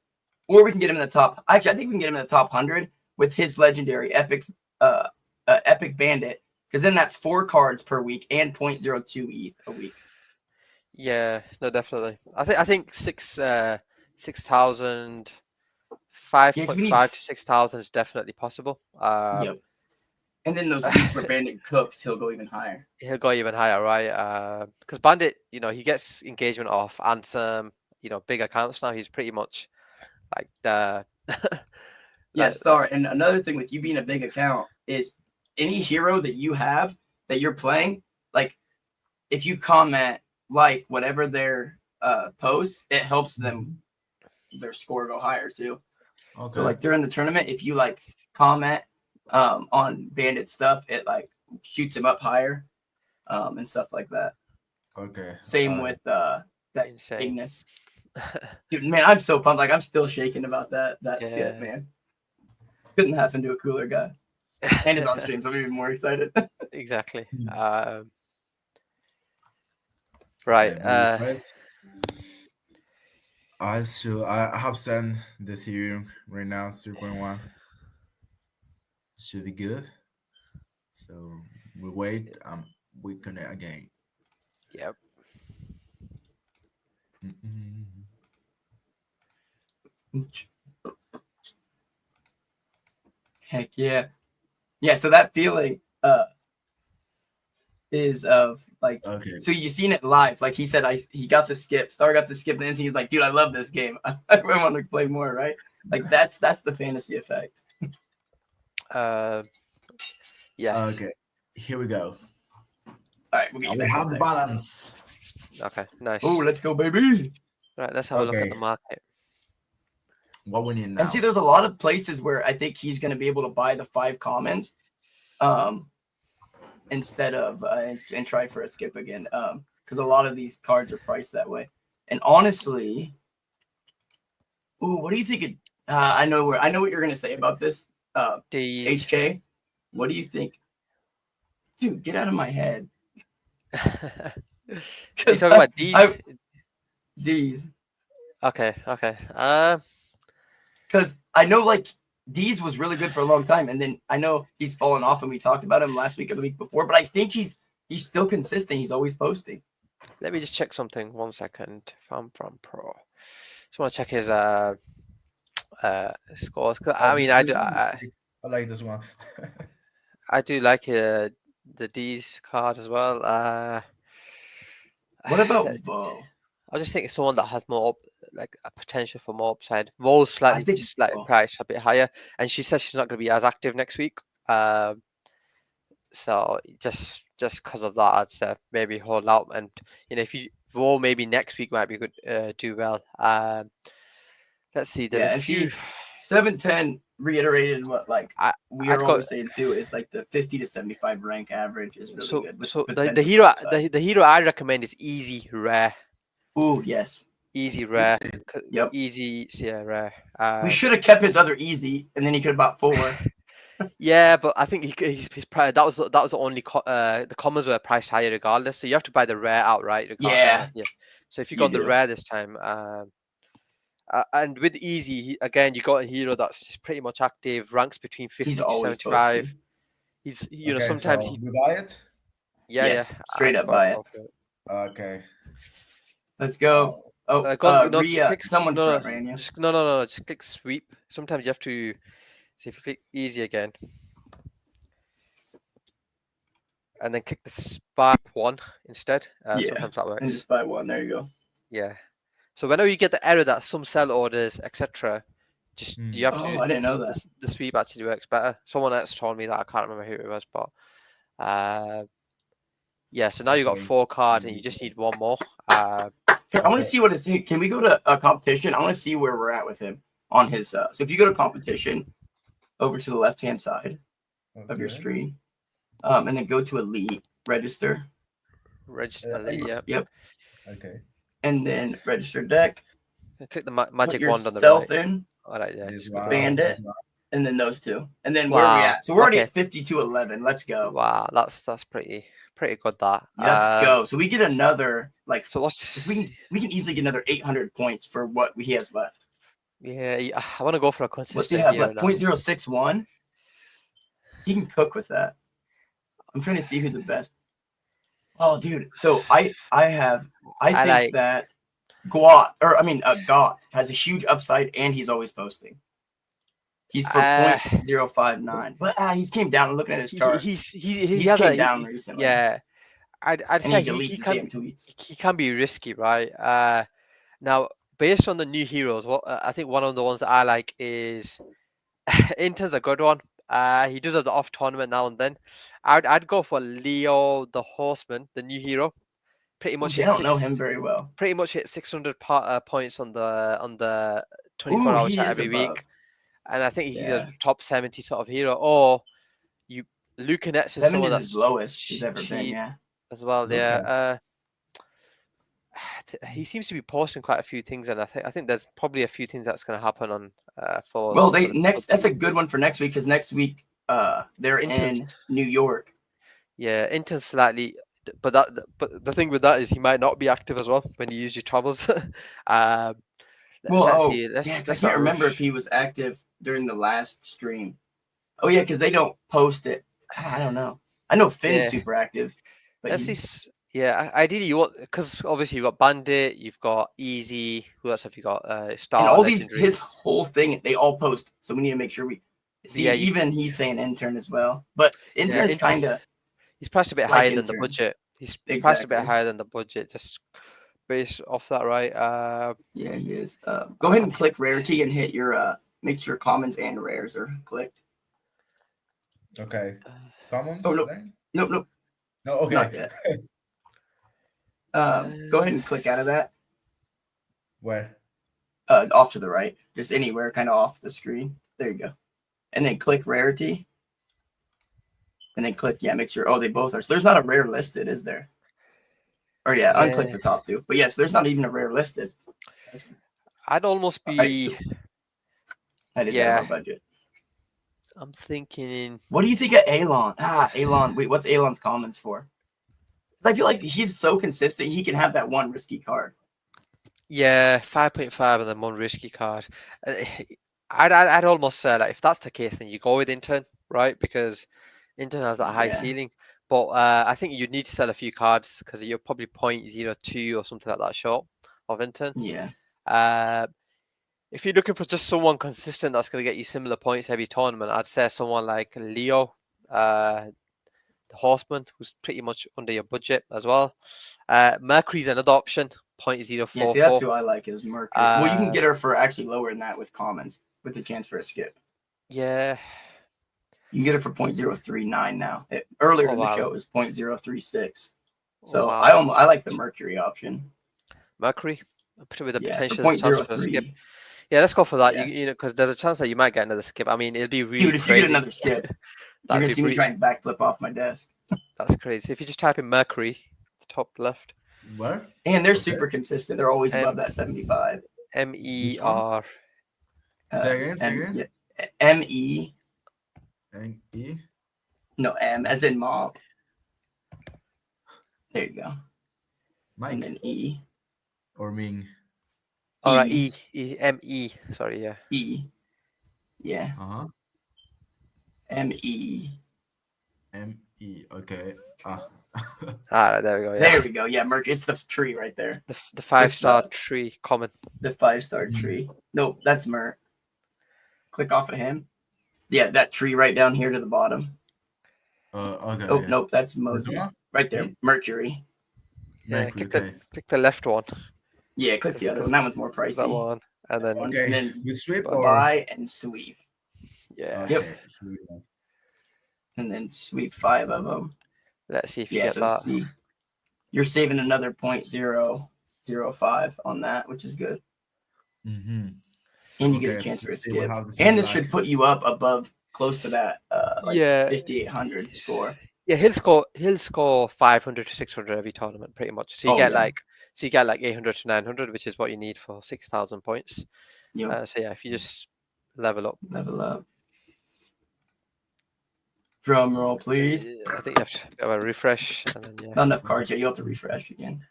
Or we can get him in the top. Actually, I think we can get him in the top 100 with his legendary epic bandit, because then that's 4 cards per week and 0.02 ETH a week. Yeah, no, definitely. I think 6,000, 5.5 to 6,000 is definitely possible. Yep. And then those weeks where Bandit cooks, he'll go even higher. He'll go even higher, right? Because Bandit, he gets engagement off and some, big accounts now. He's pretty much like the. Yeah, Star. And another thing with you being a big account is any hero that you have that you're playing, like if you comment like whatever their posts, it helps them their score go higher too. Okay. So like during the tournament, if you like comment on Bandit stuff, it like shoots him up higher and stuff like that. Okay. Same with that Ignis. Dude, man, I'm so pumped. Like I'm still shaking about that skip, man. Couldn't happen to a cooler guy. And it's on stream, so I'm even more excited. Exactly. Right. I have sent the Ethereum right now, 3.1. Should be good. So we wait. We connect again. Yep. Heck yeah. Yeah, so that feeling is of like so you seen it live. Like he said he got the skip. Star got the skip, and then he's like, dude, I love this game. I want to play more, right? Like that's the fantasy effect. Yeah. Okay. Here we go. All right, we have the balance. Okay, nice. Oh, let's go, baby. Right, let's have a look at the market. What we need now. And see, there's a lot of places where I think he's going to be able to buy the 5 commons instead of and try for a skip again because a lot of these cards are priced that way. And honestly, what do you think? I know what you're going to say about this. HK, what do you think? Dude, get out of my head. You're talking about D's? D's. Okay. Because I know, like, D's was really good for a long time, and then I know he's fallen off, and we talked about him last week or the week before. But I think he's still consistent. He's always posting. Let me just check something. 1 second. Farm from Pro. Just want to check his scores. I mean, I like this one. I do like the D's card as well. What about Vo? I was just thinking someone that has more like a potential for more upside. Vo's slightly just slightly priced a bit higher, and she says she's not going to be as active next week. So just because of that, I'd say maybe hold out, and if you Vo maybe next week might be good, do well. Let's see. There's a few. 710 reiterated what we are I'd always saying too is like the 50 to 75 rank average is really good. So the hero I recommend is easy rare. Ooh, yes. Easy rare. Yep. Easy, yeah, rare. We should have kept his other easy, and then he could have bought 4. Yeah, but I think he's that was the only the commons were priced higher regardless. So you have to buy the rare outright. Yeah. So if you got the rare this time, and with easy again, you got a hero that's just pretty much active, ranks between 50 to 75. Posted. He's sometimes so we buy it. Yeah, straight up buy it. Okay. Let's go. Someone front ran you. No. Just click sweep. Sometimes you have to. So if you click easy again, and then click the spy 1 instead. Sometimes that works. And just buy 1. There you go. Yeah. So whenever you get the error that some sell orders, etc., just you have to use I didn't know that. The sweep actually works better. Someone else told me that. I can't remember who it was, but yeah. So now you got 4 cards, and you just need 1 more. I want to see what it's. Can we go to a competition? I want to see where we're at with him on his. So if you go to competition, over to the left-hand side of your screen, and then go to Elite, register. Register Elite, Yep. Okay. And then register deck. Click the magic wand on the right. In. All right, yeah. Bandit, and then those 2. And then where are we at? So we're already at 52-11. Let's go. Wow, that's pretty good. That. Let's go. So we get another So we can easily get another 800 points for what he has left. Yeah, I want to go for a consistent. What's he have left? 0.061. He can cook with that. I'm trying to see who the best. Oh, dude. So I think that Got has a huge upside, and he's always posting. He's for 0.059, but he's came down. And looking at his chart, he's came down recently. Yeah, I'd say he damn tweets. He can be risky, right? Now, based on the new heroes, I think one of the ones that I like is Intern's a good one. He does have the off tournament now and then. I'd go for Leo the Horseman, the new hero. Pretty much. I don't know him very well. Pretty much hit 600 points on the 24 hour chat every week, and I think he's a top 70 sort of hero. Or Lucanets is someone that's lowest he's ever been. Yeah, as well. Yeah. He seems to be posting quite a few things, and I think there's probably a few things that's going to happen on for. Well, that's a good one for next week, because next week they're in New York. Yeah, Intern's slightly, but the thing with that is he might not be active as well when you use your travels. I can't remember if he was active during the last stream. Oh yeah, because they don't post it. I don't know. I know Finn's super active, but yeah, ideally you want, because obviously you've got Bandit, you've got Easy. Who else have you got? Star. And all his whole thing, they all post. So we need to make sure we see. Yeah, even he's saying Intern as well, but Intern's kind of. He's priced a bit higher than the budget. He's priced a bit higher than the budget, just based off that, right? Yeah, he is. Go ahead and click rarity and hit your make sure commons and rares are clicked. Okay. Commons? Oh no. No, okay. Not yet. Go ahead and click out of that. Where? Off to the right. Just anywhere, kind of off the screen. There you go. And then click rarity. And then click, make sure. Oh, they both are. So there's not a rare listed, is there? Or unclick the top 2. But yes, there's not even a rare listed. I'd almost be. Right, so that is our budget. I'm thinking. What do you think of Alon? Alon. Wait, what's Alon's commons for? I feel like he's so consistent. He can have that one risky card. Yeah, 5.5 and then one risky card. I'd almost say like if that's the case, then you go with Intern, right? Because Intern has that high Yeah. ceiling. But I think you'd need to sell a few cards because you're probably 0.02 or something like that short of Intern. Yeah. If you're looking for just someone consistent that's going to get you similar points every tournament, I'd say someone like Leo, the Horseman, who's pretty much under your budget as well. Mercury's another option, Yeah, see, that's 0.044. who I like is Mercury. Well, you can get her for actually lower than that with commons, with the chance for a skip. Yeah. You can get it for 0.039 now. Earlier Oh, in the wow. show, it was 0.036. Oh, So wow. I like the Mercury option. Mercury, put it with the Yeah, potential for chance for a skip. 0.03. Yeah, let's go for that. Yeah. You know, because there's a chance that you might get another skip. I mean, it'll be really Dude, if crazy. you get another skip, you're That'd gonna be see me try and backflip off my desk. That's crazy. If you just type in Mercury, top left, Where? And they're Okay. super consistent. They're always above that 75. MER. Say again. Yeah. M-E. And E. No, M as in mom. There you go. Mike. And then E. Or Ming. All right, M-E. Sorry, yeah. E. Yeah. Uh-huh. M-E. M-E. Okay. There we go. Yeah. There we go. Yeah, Merc. It's the tree right there. The 5-star tree common. The 5-star tree. Nope, that's Merc. Click off of him. Yeah, that tree right down here to the bottom. Okay. Oh, yeah. nope, that's Mosey. Right there, Mercury. Yeah, Mercury, click the left one. Yeah, click the other one. That one's more pricey. That one, and then Okay. And then With sweep or buy and sweep. yeah. Okay. Yep. Here we go. And then sweep 5 of them. Let's see if you Yeah, get so that. see, you're saving another 0.005 on that, which is good. Mm-hmm. And you get a Okay, chance for a let's see what skip. happens And in this black. should put you up above close to that Yeah. 5,800 score. Yeah, he'll score 500 to 600 every tournament, pretty much. So you get like 800 to 900, which is what you need for 6,000 points. Yep. So yeah, if you just level up. Level up. Drum roll, please. I think you have a refresh, and then yeah. Not enough cards yet. You'll have to refresh again.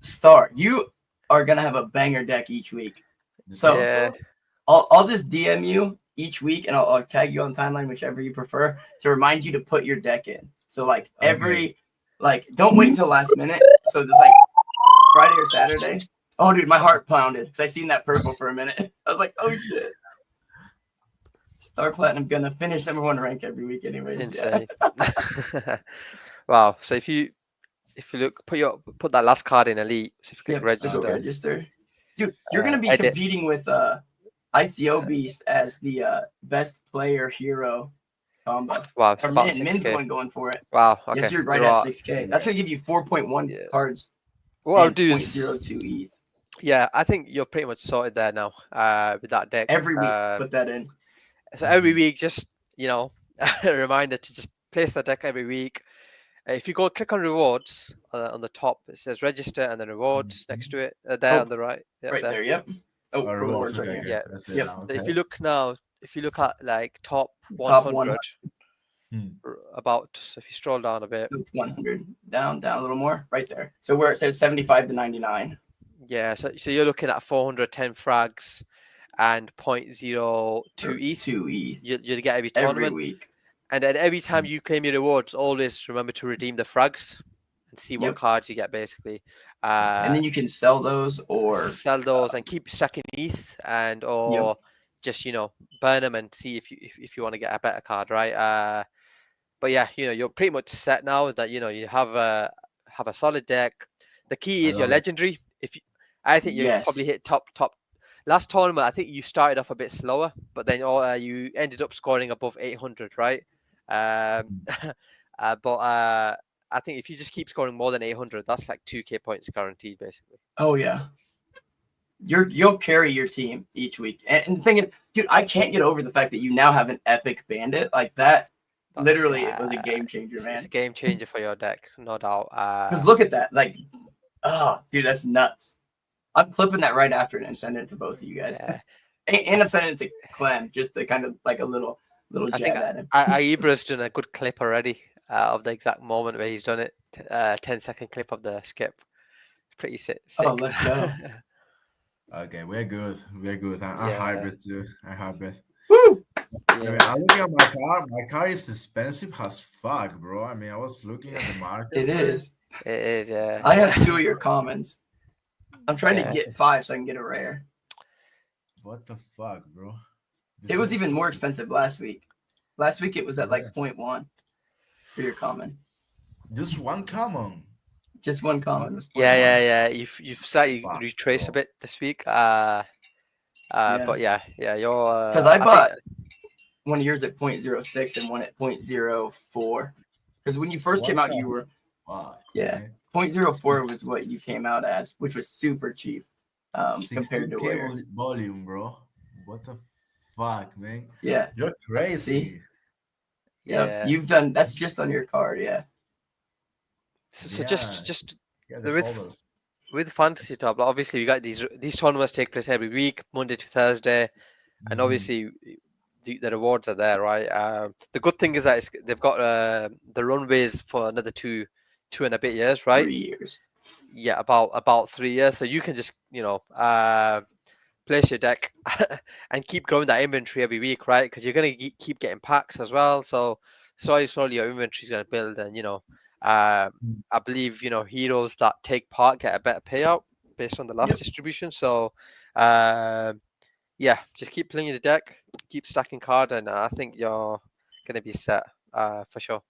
Start. You are gonna have a banger deck each week. So Yeah. I'll just DM you each week, and I'll tag you on timeline, whichever you prefer, to remind you to put your deck in. So like don't wait until last minute. So just like Friday or Saturday. Oh, dude, my heart pounded because I seen that purple for a minute. I was like, oh shit. Star Platinum gonna finish #1 rank every week, anyways. Insane. Wow. So if you look, put that last card in Elite. So if you click register. Register. Dude, you're gonna be competing with ICO Beast as the best player hero combo. Wow, it's Or about Min's the 6K. one going for it. Wow. Okay. Yes, you're right at 6K. That's gonna give you 4.1 cards. What I'll and do is 0.02 ETH. Yeah, I think you're pretty much sorted there now. With that deck. Every week, put that in. So every week, just a reminder to just place the deck every week. If you go click on rewards on the top, it says register and then rewards next to it. There on the right. Yep, right there. Yep. Oh, rewards right here. Yeah. That's it Yep. now, So okay. if you look at like top 100. 100, so if you scroll down a bit. 100 down a little more, right there. So where it says 75 to 99. Yeah. So you're looking at 410 frags and 0.02 ETH. 2 ETH. You'll get every tournament. Every week. And then every time you claim your rewards, always remember to redeem the frags and see what cards you get, basically. And then you can sell those or and keep stacking ETH or just burn them and see if you want to get a better card, right? But yeah, you're pretty much set now that you have a solid deck. The key is your legendary. I think you probably hit top. Last tournament, I think you started off a bit slower, but then you ended up scoring above 800, right? But I think if you just keep scoring more than 800, that's like 2K points guaranteed, basically. Oh yeah, you'll carry your team each week. And the thing is, dude, I can't get over the fact that you now have an epic bandit like that. Literally, it was a game changer, man. It's a game changer for your deck, no doubt. Because look at that, like, dude, that's nuts. I'm clipping that right after it and sending it to both of you guys. Yeah. and I'm sending it to Clem, just to kind of like a little jab at him. Ibra's done a good clip already of the exact moment where he's done it. 10-second clip of the skip. It's pretty sick. Oh, let's go. Okay, we're good. We're good. I'm Yeah, hybrid too. I'm hybrid. Woo! I mean, yeah, I'm looking at my car. My car is expensive as fuck, bro. I mean, I was looking at the It marketplace. is. it is. Yeah, I have 2 of your commons. I'm trying to yeah. get 5 so I can get a rare. What the fuck, bro? This It is was even more expensive. expensive last week. Last week it was at Yeah. like 0.1 for your common. Just one common. Just one common was Yeah, 0.1. yeah. You've slightly Fuck, retraced a bro. bit this week. Yeah. But yeah, you're. Because I I think. bought one of yours at 0.06 and one at 0.04. Because when you first What came out, the you were, fuck, yeah, man? 0.04 was what you came out as, which was super cheap compared to 16K where, volume, bro. What the fuck, man? yeah, You're see, crazy. yep, Yeah. you've done, that's just on your card, yeah. So Yeah, just yeah, the with folders. with fantasy top, like, obviously you got these tournaments take place every week, Monday to Thursday, and Mhm. obviously the rewards are there, right? The good thing is that they've got the runways for another two and a bit years, right? 3 years. Yeah, about 3 years. So you can just place your deck and keep growing that inventory every week, right? Because you're gonna keep getting packs as well. So slowly your inventory is gonna build, and Mm. I believe heroes that take part get a better payout based on the last Yep. distribution. So yeah, just keep playing the deck, keep stacking card, and I think you're gonna be set for sure.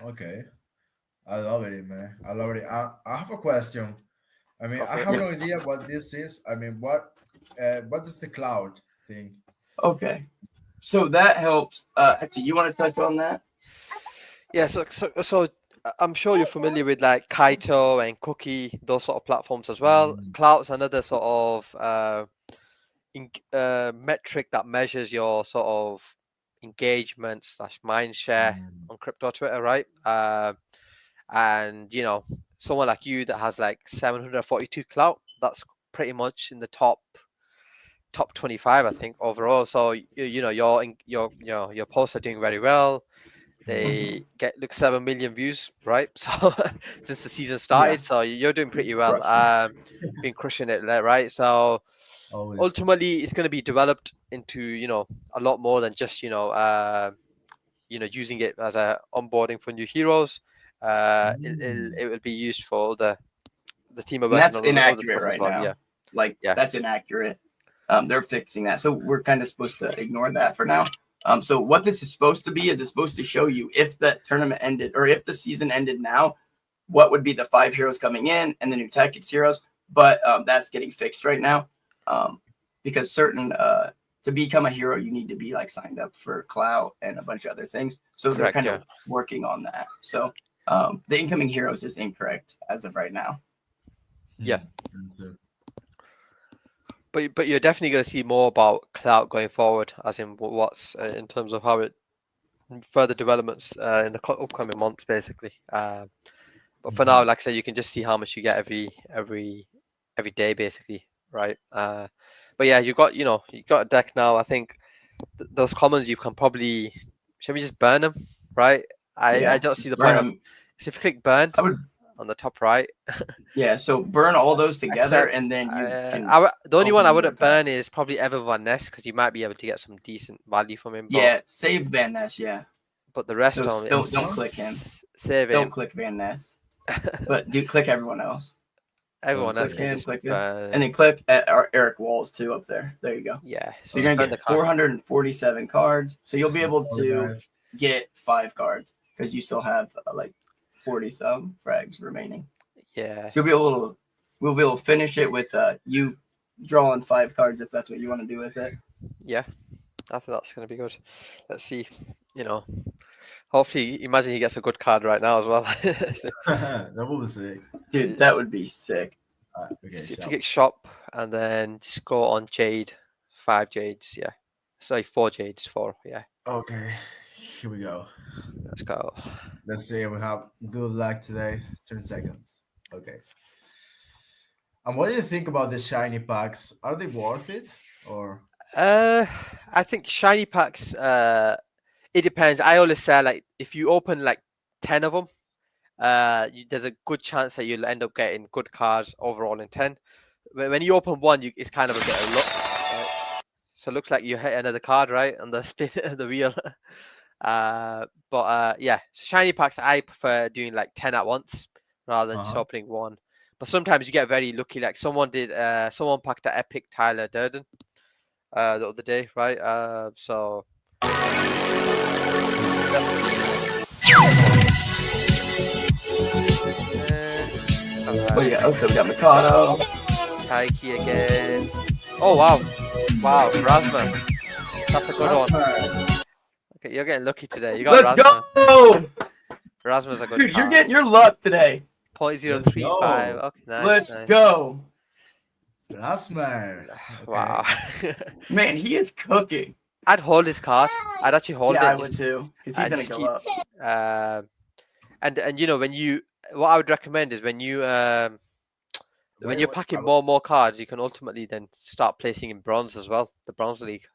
Okay. I love it, man. I love it. I have a question. I mean, Go I for it. have Yep. no idea what this is. I mean, what is the cloud thing? Okay. So that helps. Actually, you want to touch on that? Yeah, so I'm sure you're familiar with like Kaito and Cookie, those sort of platforms as well. Mm, Cloud's another sort of metric that measures your sort of engagement slash mind share mm, on crypto Twitter, right? And someone like you that has like 742 clout, that's pretty much in the top 25, I think, overall. So your posts are doing very well. mm. They get 7 million views, right? So since the season Yeah. started, so you're doing pretty well. Crushing it. Been crushing it there, right? So Always. ultimately, it's going to be developed into a lot more than just using it as a onboarding for new heroes. Mm. It will be used for the team are And working that's on other inaccurate stuff as right well. Yeah, now. Like yeah, that's inaccurate. They're fixing that, so we're kind of supposed to ignore that for now. So what this is supposed to be is it's supposed to show you if the tournament ended or if the season ended now, what would be the 5 heroes coming in and the new tactics heroes. But that's getting fixed right now because certain to become a hero you need to be like signed up for clout and a bunch of other things. So they're correct. kind Yeah, of working on that. So the incoming heroes is incorrect as of right now. yeah. Hmm. Understood. But you're definitely going to see more about cloud going forward, as in what's in terms of how it further developments in the upcoming months, basically. But for now, Mhm. like I said, you can just see how much you get every day, basically, right? But yeah, you got a deck now. I think those commons you can probably should we just burn them, right? I Yeah, don't see just the burn point of. them. So if you click burn I would, on the top right, yeah. So burn all those together, except and then you can the only one open I another wouldn't pack. burn is probably Ever Van Ness because you might be able to get some decent value from him, Yeah, save Van Ness. Yeah. but the rest So of them Which don't one? click him. is save Don't him. click Van Ness, but do click everyone else. Everyone else Click Okay. can him, just click him, and then burn. click at Eric Walls too up there. There you go. Yeah, So so you're just gonna burn Okay. get the card. 447 cards. So you'll be That's able all, to guys. get 5 cards because you still have like 40 some frags remaining. Yeah, So we'll be able to finish it with you drawing 5 cards if that's what you want to do with it. yeah. I think that's going to be good. Let's see. You know, hopefully, imagine he gets a good card right now as well. So, That will be sick. Dude, that would be sick. Okay, if you shop. get shop and then just go on Jade, 5 Jades, yeah. Sorry, 4 Jades, four, yeah. Okay, here we go. Let's go. Let's see. We have good luck today. 10 seconds. Okay. And what do you think about the shiny packs? Are they worth it? Or Uh, I think shiny packs. It depends. I always say like if you open like 10 of them, there's a good chance that you'll end up getting good cards overall in 10. when you open one, it's kind of a bit of luck. Right? So it looks like you hit another card, right, on the spin the wheel. Yeah, shiny packs I prefer doing like 10 at once rather than just opening one. But sometimes you get very lucky. Like someone packed an epic Tyler Durden the other day, right? So. Oh yeah, also we got Mikado. Taiki again. Oh wow, Rasma. That's a good one. Okay, you're getting lucky today. You got Let's Rasma. go! Rasma's a good Dude, card. you're getting your luck today. 0.035. Okay, nice. Let's nice. go. Rasma. Wow. Man, he is cooking. I'd hold his card. I'd actually hold it. I would too, because he's gonna just go up. And you know what I would recommend is when you're packing more and more cards, you can ultimately then start placing in bronze as well, the bronze league.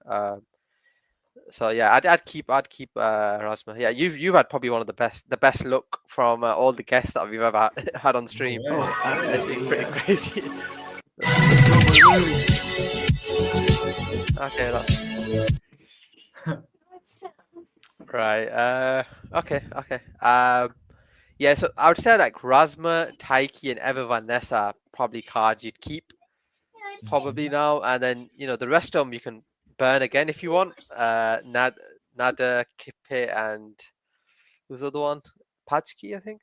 So yeah, I'd keep Rasma. Yeah, you've had probably one of the best luck from all the guests that we've ever had on stream. Oh, It's been pretty crazy. Okay, right. Okay. Yeah, so I would say like Rasma, Taiki, and Ever Vanessa are probably cards you'd keep probably now, and then the rest of them you can burn again if you want. Nada, Kippe, and who's the other one? Pachki, I think.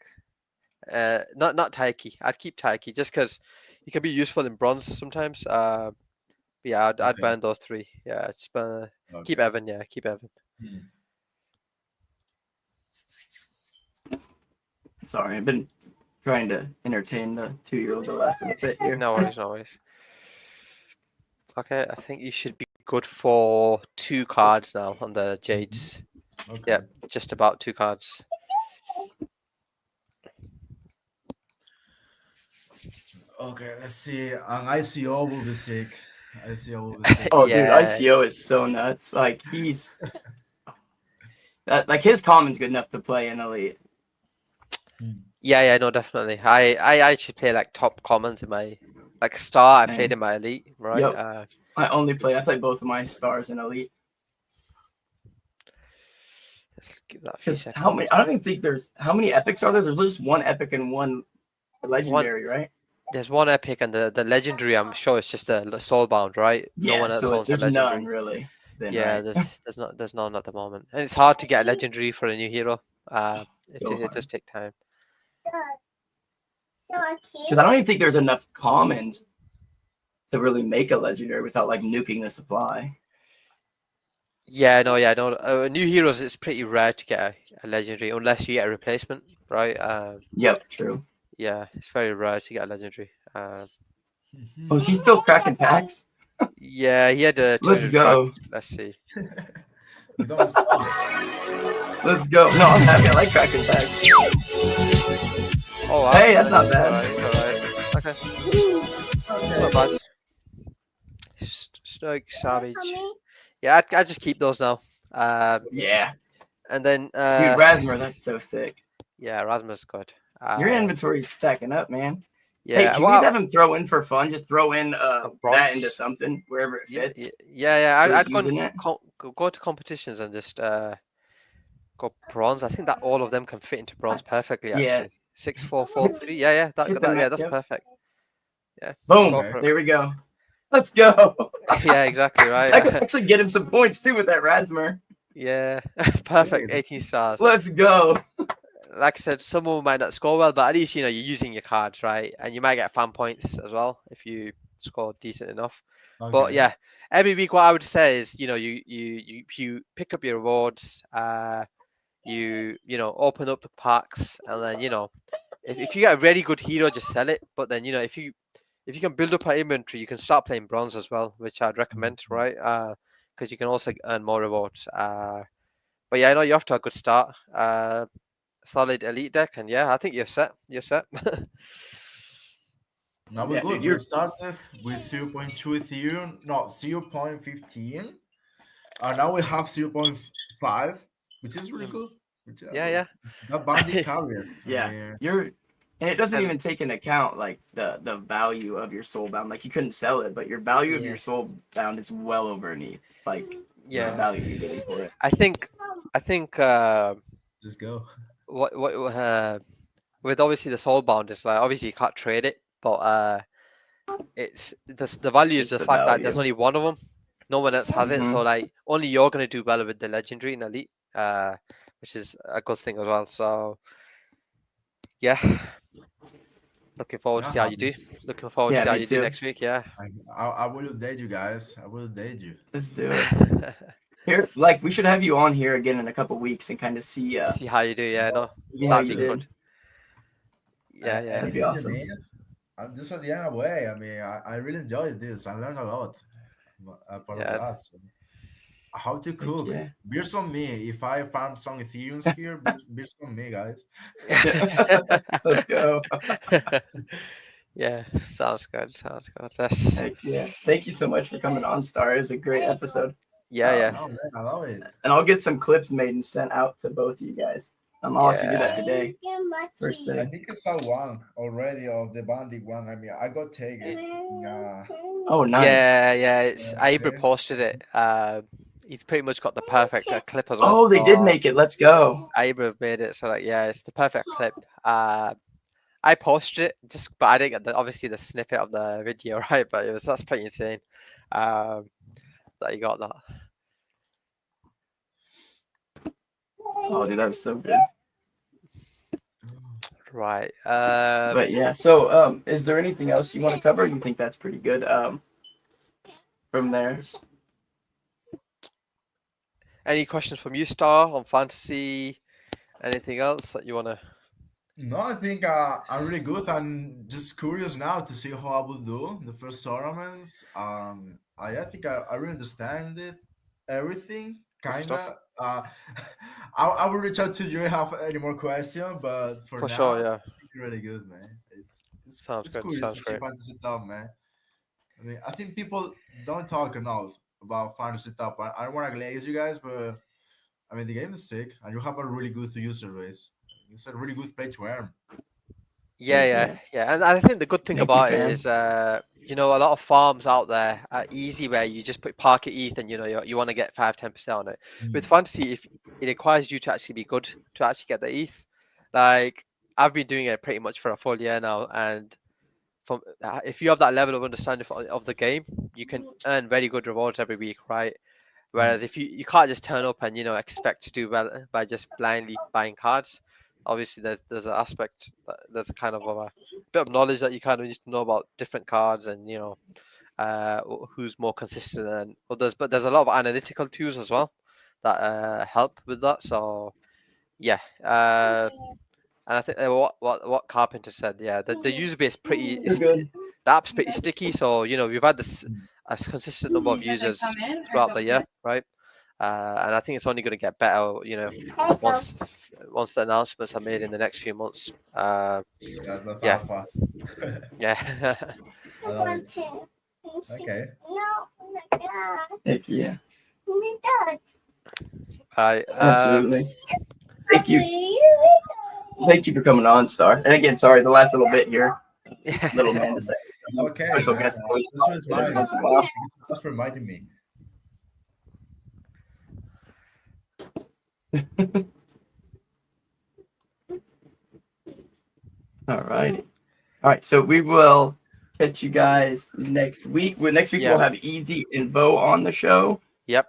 Not Taiki. I'd keep Taiki just because he can be useful in bronze sometimes. Yeah, I'd burn those three. Yeah, just keep Evan. Yeah, keep Evan. Sorry, I've been trying to entertain the 2-year-old the last little bit here. No worries. Okay, I think you should be good for 2 cards now on the Jades. Okay. Yeah, just about 2 cards. Okay, let's see. An ICO will be sick. Oh, yeah. Dude, ICO is so nuts. Like he's like his common's good enough to play in Elite. Yeah, no, definitely. I actually play like top commons in my star. Same. I played in my Elite, right? Yep. I play both of my stars in Elite. Let's give that a few Because seconds. how many? I don't even think how many epics are there? There's just one epic and one legendary, right? There's one epic and the legendary. I'm sure it's just a soulbound, right? Yeah, no one else so there's none really. Then, yeah, right? there's none at the moment, and it's hard to get a legendary for a new hero. It does take time. Because I don't even think there's enough commons to really make a legendary without like nuking the supply. Yeah, no. New heroes, it's pretty rare to get a legendary unless you get a replacement, right? Yep, true. Yeah, it's very rare to get a legendary. Oh, she's still cracking packs? Yeah, he had a. Let's go. Packs. Let's see. Let's go. No, I'm happy. I like cracking packs. Oh, wow. Hey, that's not bad. All right. Okay. That's not bad. Snug Savage. Yeah, I just keep those now. Yeah. And then dude, Rasmer, that's so sick. Yeah, Rasmer's good. Your inventory's stacking up, man. Yeah. Hey, can we have him throw in for fun? Just throw in that into something wherever it fits. Yeah. I'd go to competitions and just go bronze. I think that all of them can fit into bronze perfectly. Actually. Yeah. 6, 4, 4, 3. Yeah. That's perfect. Yeah. Boom. There we go. Let's go. Yeah, exactly right. I can actually get him some points too with that Rasmer. Yeah. Perfect. 18 stars. Let's go. Like I said, someone might not score well, but at least you're using your cards right, and you might get fan points as well if you score decent enough. Okay. But yeah, every week what I would say is you pick up your rewards, you open up the packs, and then if you get a really good hero, just sell it. But then if you can build up our inventory, you can start playing bronze as well, which I'd recommend, right? Because you can also earn more rewards. But yeah, I know you're off to a good start. Solid elite deck, and yeah, I think you're set. Now we're good. We started with 0.2 Ethereum, no 0.15, and now we have 0.5, which is really good. Yeah. That bandit carries. Yeah, you're And it doesn't And- even take into account like the value of your soulbound. Like you couldn't sell it, but your value of your soulbound is well over an ETH. Like the Yeah, value you're getting for it. I think Let's go. what with obviously the soulbound is like obviously you can't trade it, but it's the value is Just the the fact that there's value. only one of them. No one else has it, so Mhm. like only you're gonna do well with the legendary and elite, which is a good thing as well. So yeah, looking forward to Yeah, see how you do. Looking forward to Yeah, see how me you do too. next week. Yeah. I will update you guys. I will update you. Let's do it. Here, like we should have you on here again in a couple weeks and kind of see See how you do. Yeah, no, see how that'd you be good. did. Yeah, yeah. That'd be Anything you awesome. need, I'm just at the end away. I mean, I really enjoyed this. I learned a lot part of Yeah, that. So. How to Heck cook? yeah. Beers on me. If I farm some Ethereums here, beers on me, guys. Let's go. yeah. Sounds good. Sounds good. That's Heck yeah. Thank you so much for coming on, Star. It was a great episode. yeah, yeah, No, man, I love it. And I'll get some clips made and sent out to both of you guys. I'll actually do that yeah. today. First I thing. think I saw one already of the bandit one. I mean, I got taken. Oh, nice. Yeah, yeah. It's Abra Okay. posted it. He's pretty much got the perfect clip as well. Oh, they did So, make it. Let's go. Abra made it, so like yeah, it's the perfect clip. I posted it but I didn't get obviously the snippet of the video right, but that's pretty insane. That you got that. Oh, dude, that was so good. Right. But yeah, so is there anything else you want to cover? You think that's pretty good? From there. Any questions from you, Star, on fantasy? Anything else that you wanna? No, I think I'm really good. I'm just curious now to see how I will do the first tournaments. I think I really understand it, everything, Good stuff. kinda. I will reach out to you if you have any more questions, but for For sure, now, yeah. I think you're really good, man. Sounds It's good. curious Sounds to see great. fantasy top, man. I mean, I think people don't talk enough about fantasy top. I don't want to glaze you guys, but I mean, the game is sick, and you have a really good user base. It's a really good play to earn. Yeah, yeah, yeah. And I think the good thing Thank you, about it fam. is, you know, a lot of farms out there are easy where you just put park at ETH and you want to get 5-10% on it. With fantasy, if it requires you to actually be good to actually get the ETH, like I've been doing it pretty much for a full year now, and from if you have that level of understanding of the game, you can earn very good rewards every week, right? Whereas if you can't just turn up and expect to do well by just blindly buying cards. Obviously, there's an aspect, there's a kind of a bit of knowledge that you kind of need to know about different cards and who's more consistent than others. But there's a lot of analytical tools as well that help with that. So yeah, and I think what Carpenter said, yeah, the user base You're good. the app's pretty sticky. So we've had this a consistent number of users throughout the year, right? And I think it's only going to get better, once the announcements are made in the next few months. That's Yeah, alpha. yeah, I love it. Okay. Heck yeah. right. Absolutely. Thank you. Thank you for coming on, Star. And again, sorry, the last little bit here. Little man to say. It's okay, Special man. guest always This was every mine. once in a while. Just reminding me. All right. All right. So we will catch you guys next week. Next week Yeah. we'll have Easy and Vo on the show. Yep.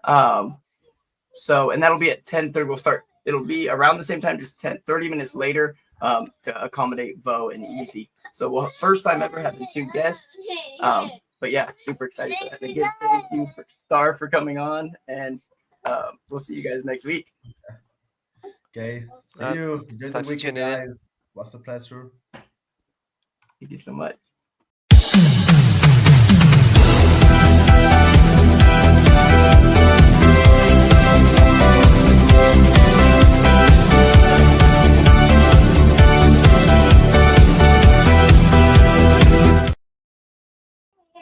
So and that'll be at 10:30. We'll start. It'll be around the same time, just 30 minutes later, to accommodate Vo and Easy. So we'll first time ever having two guests. But yeah, super excited for that. And again, thank you for Star for coming on, and we'll see you guys next week. Okay. See you. Enjoy the Thanks for weekend, tuning in. guys. Was a pleasure. Thank you so much.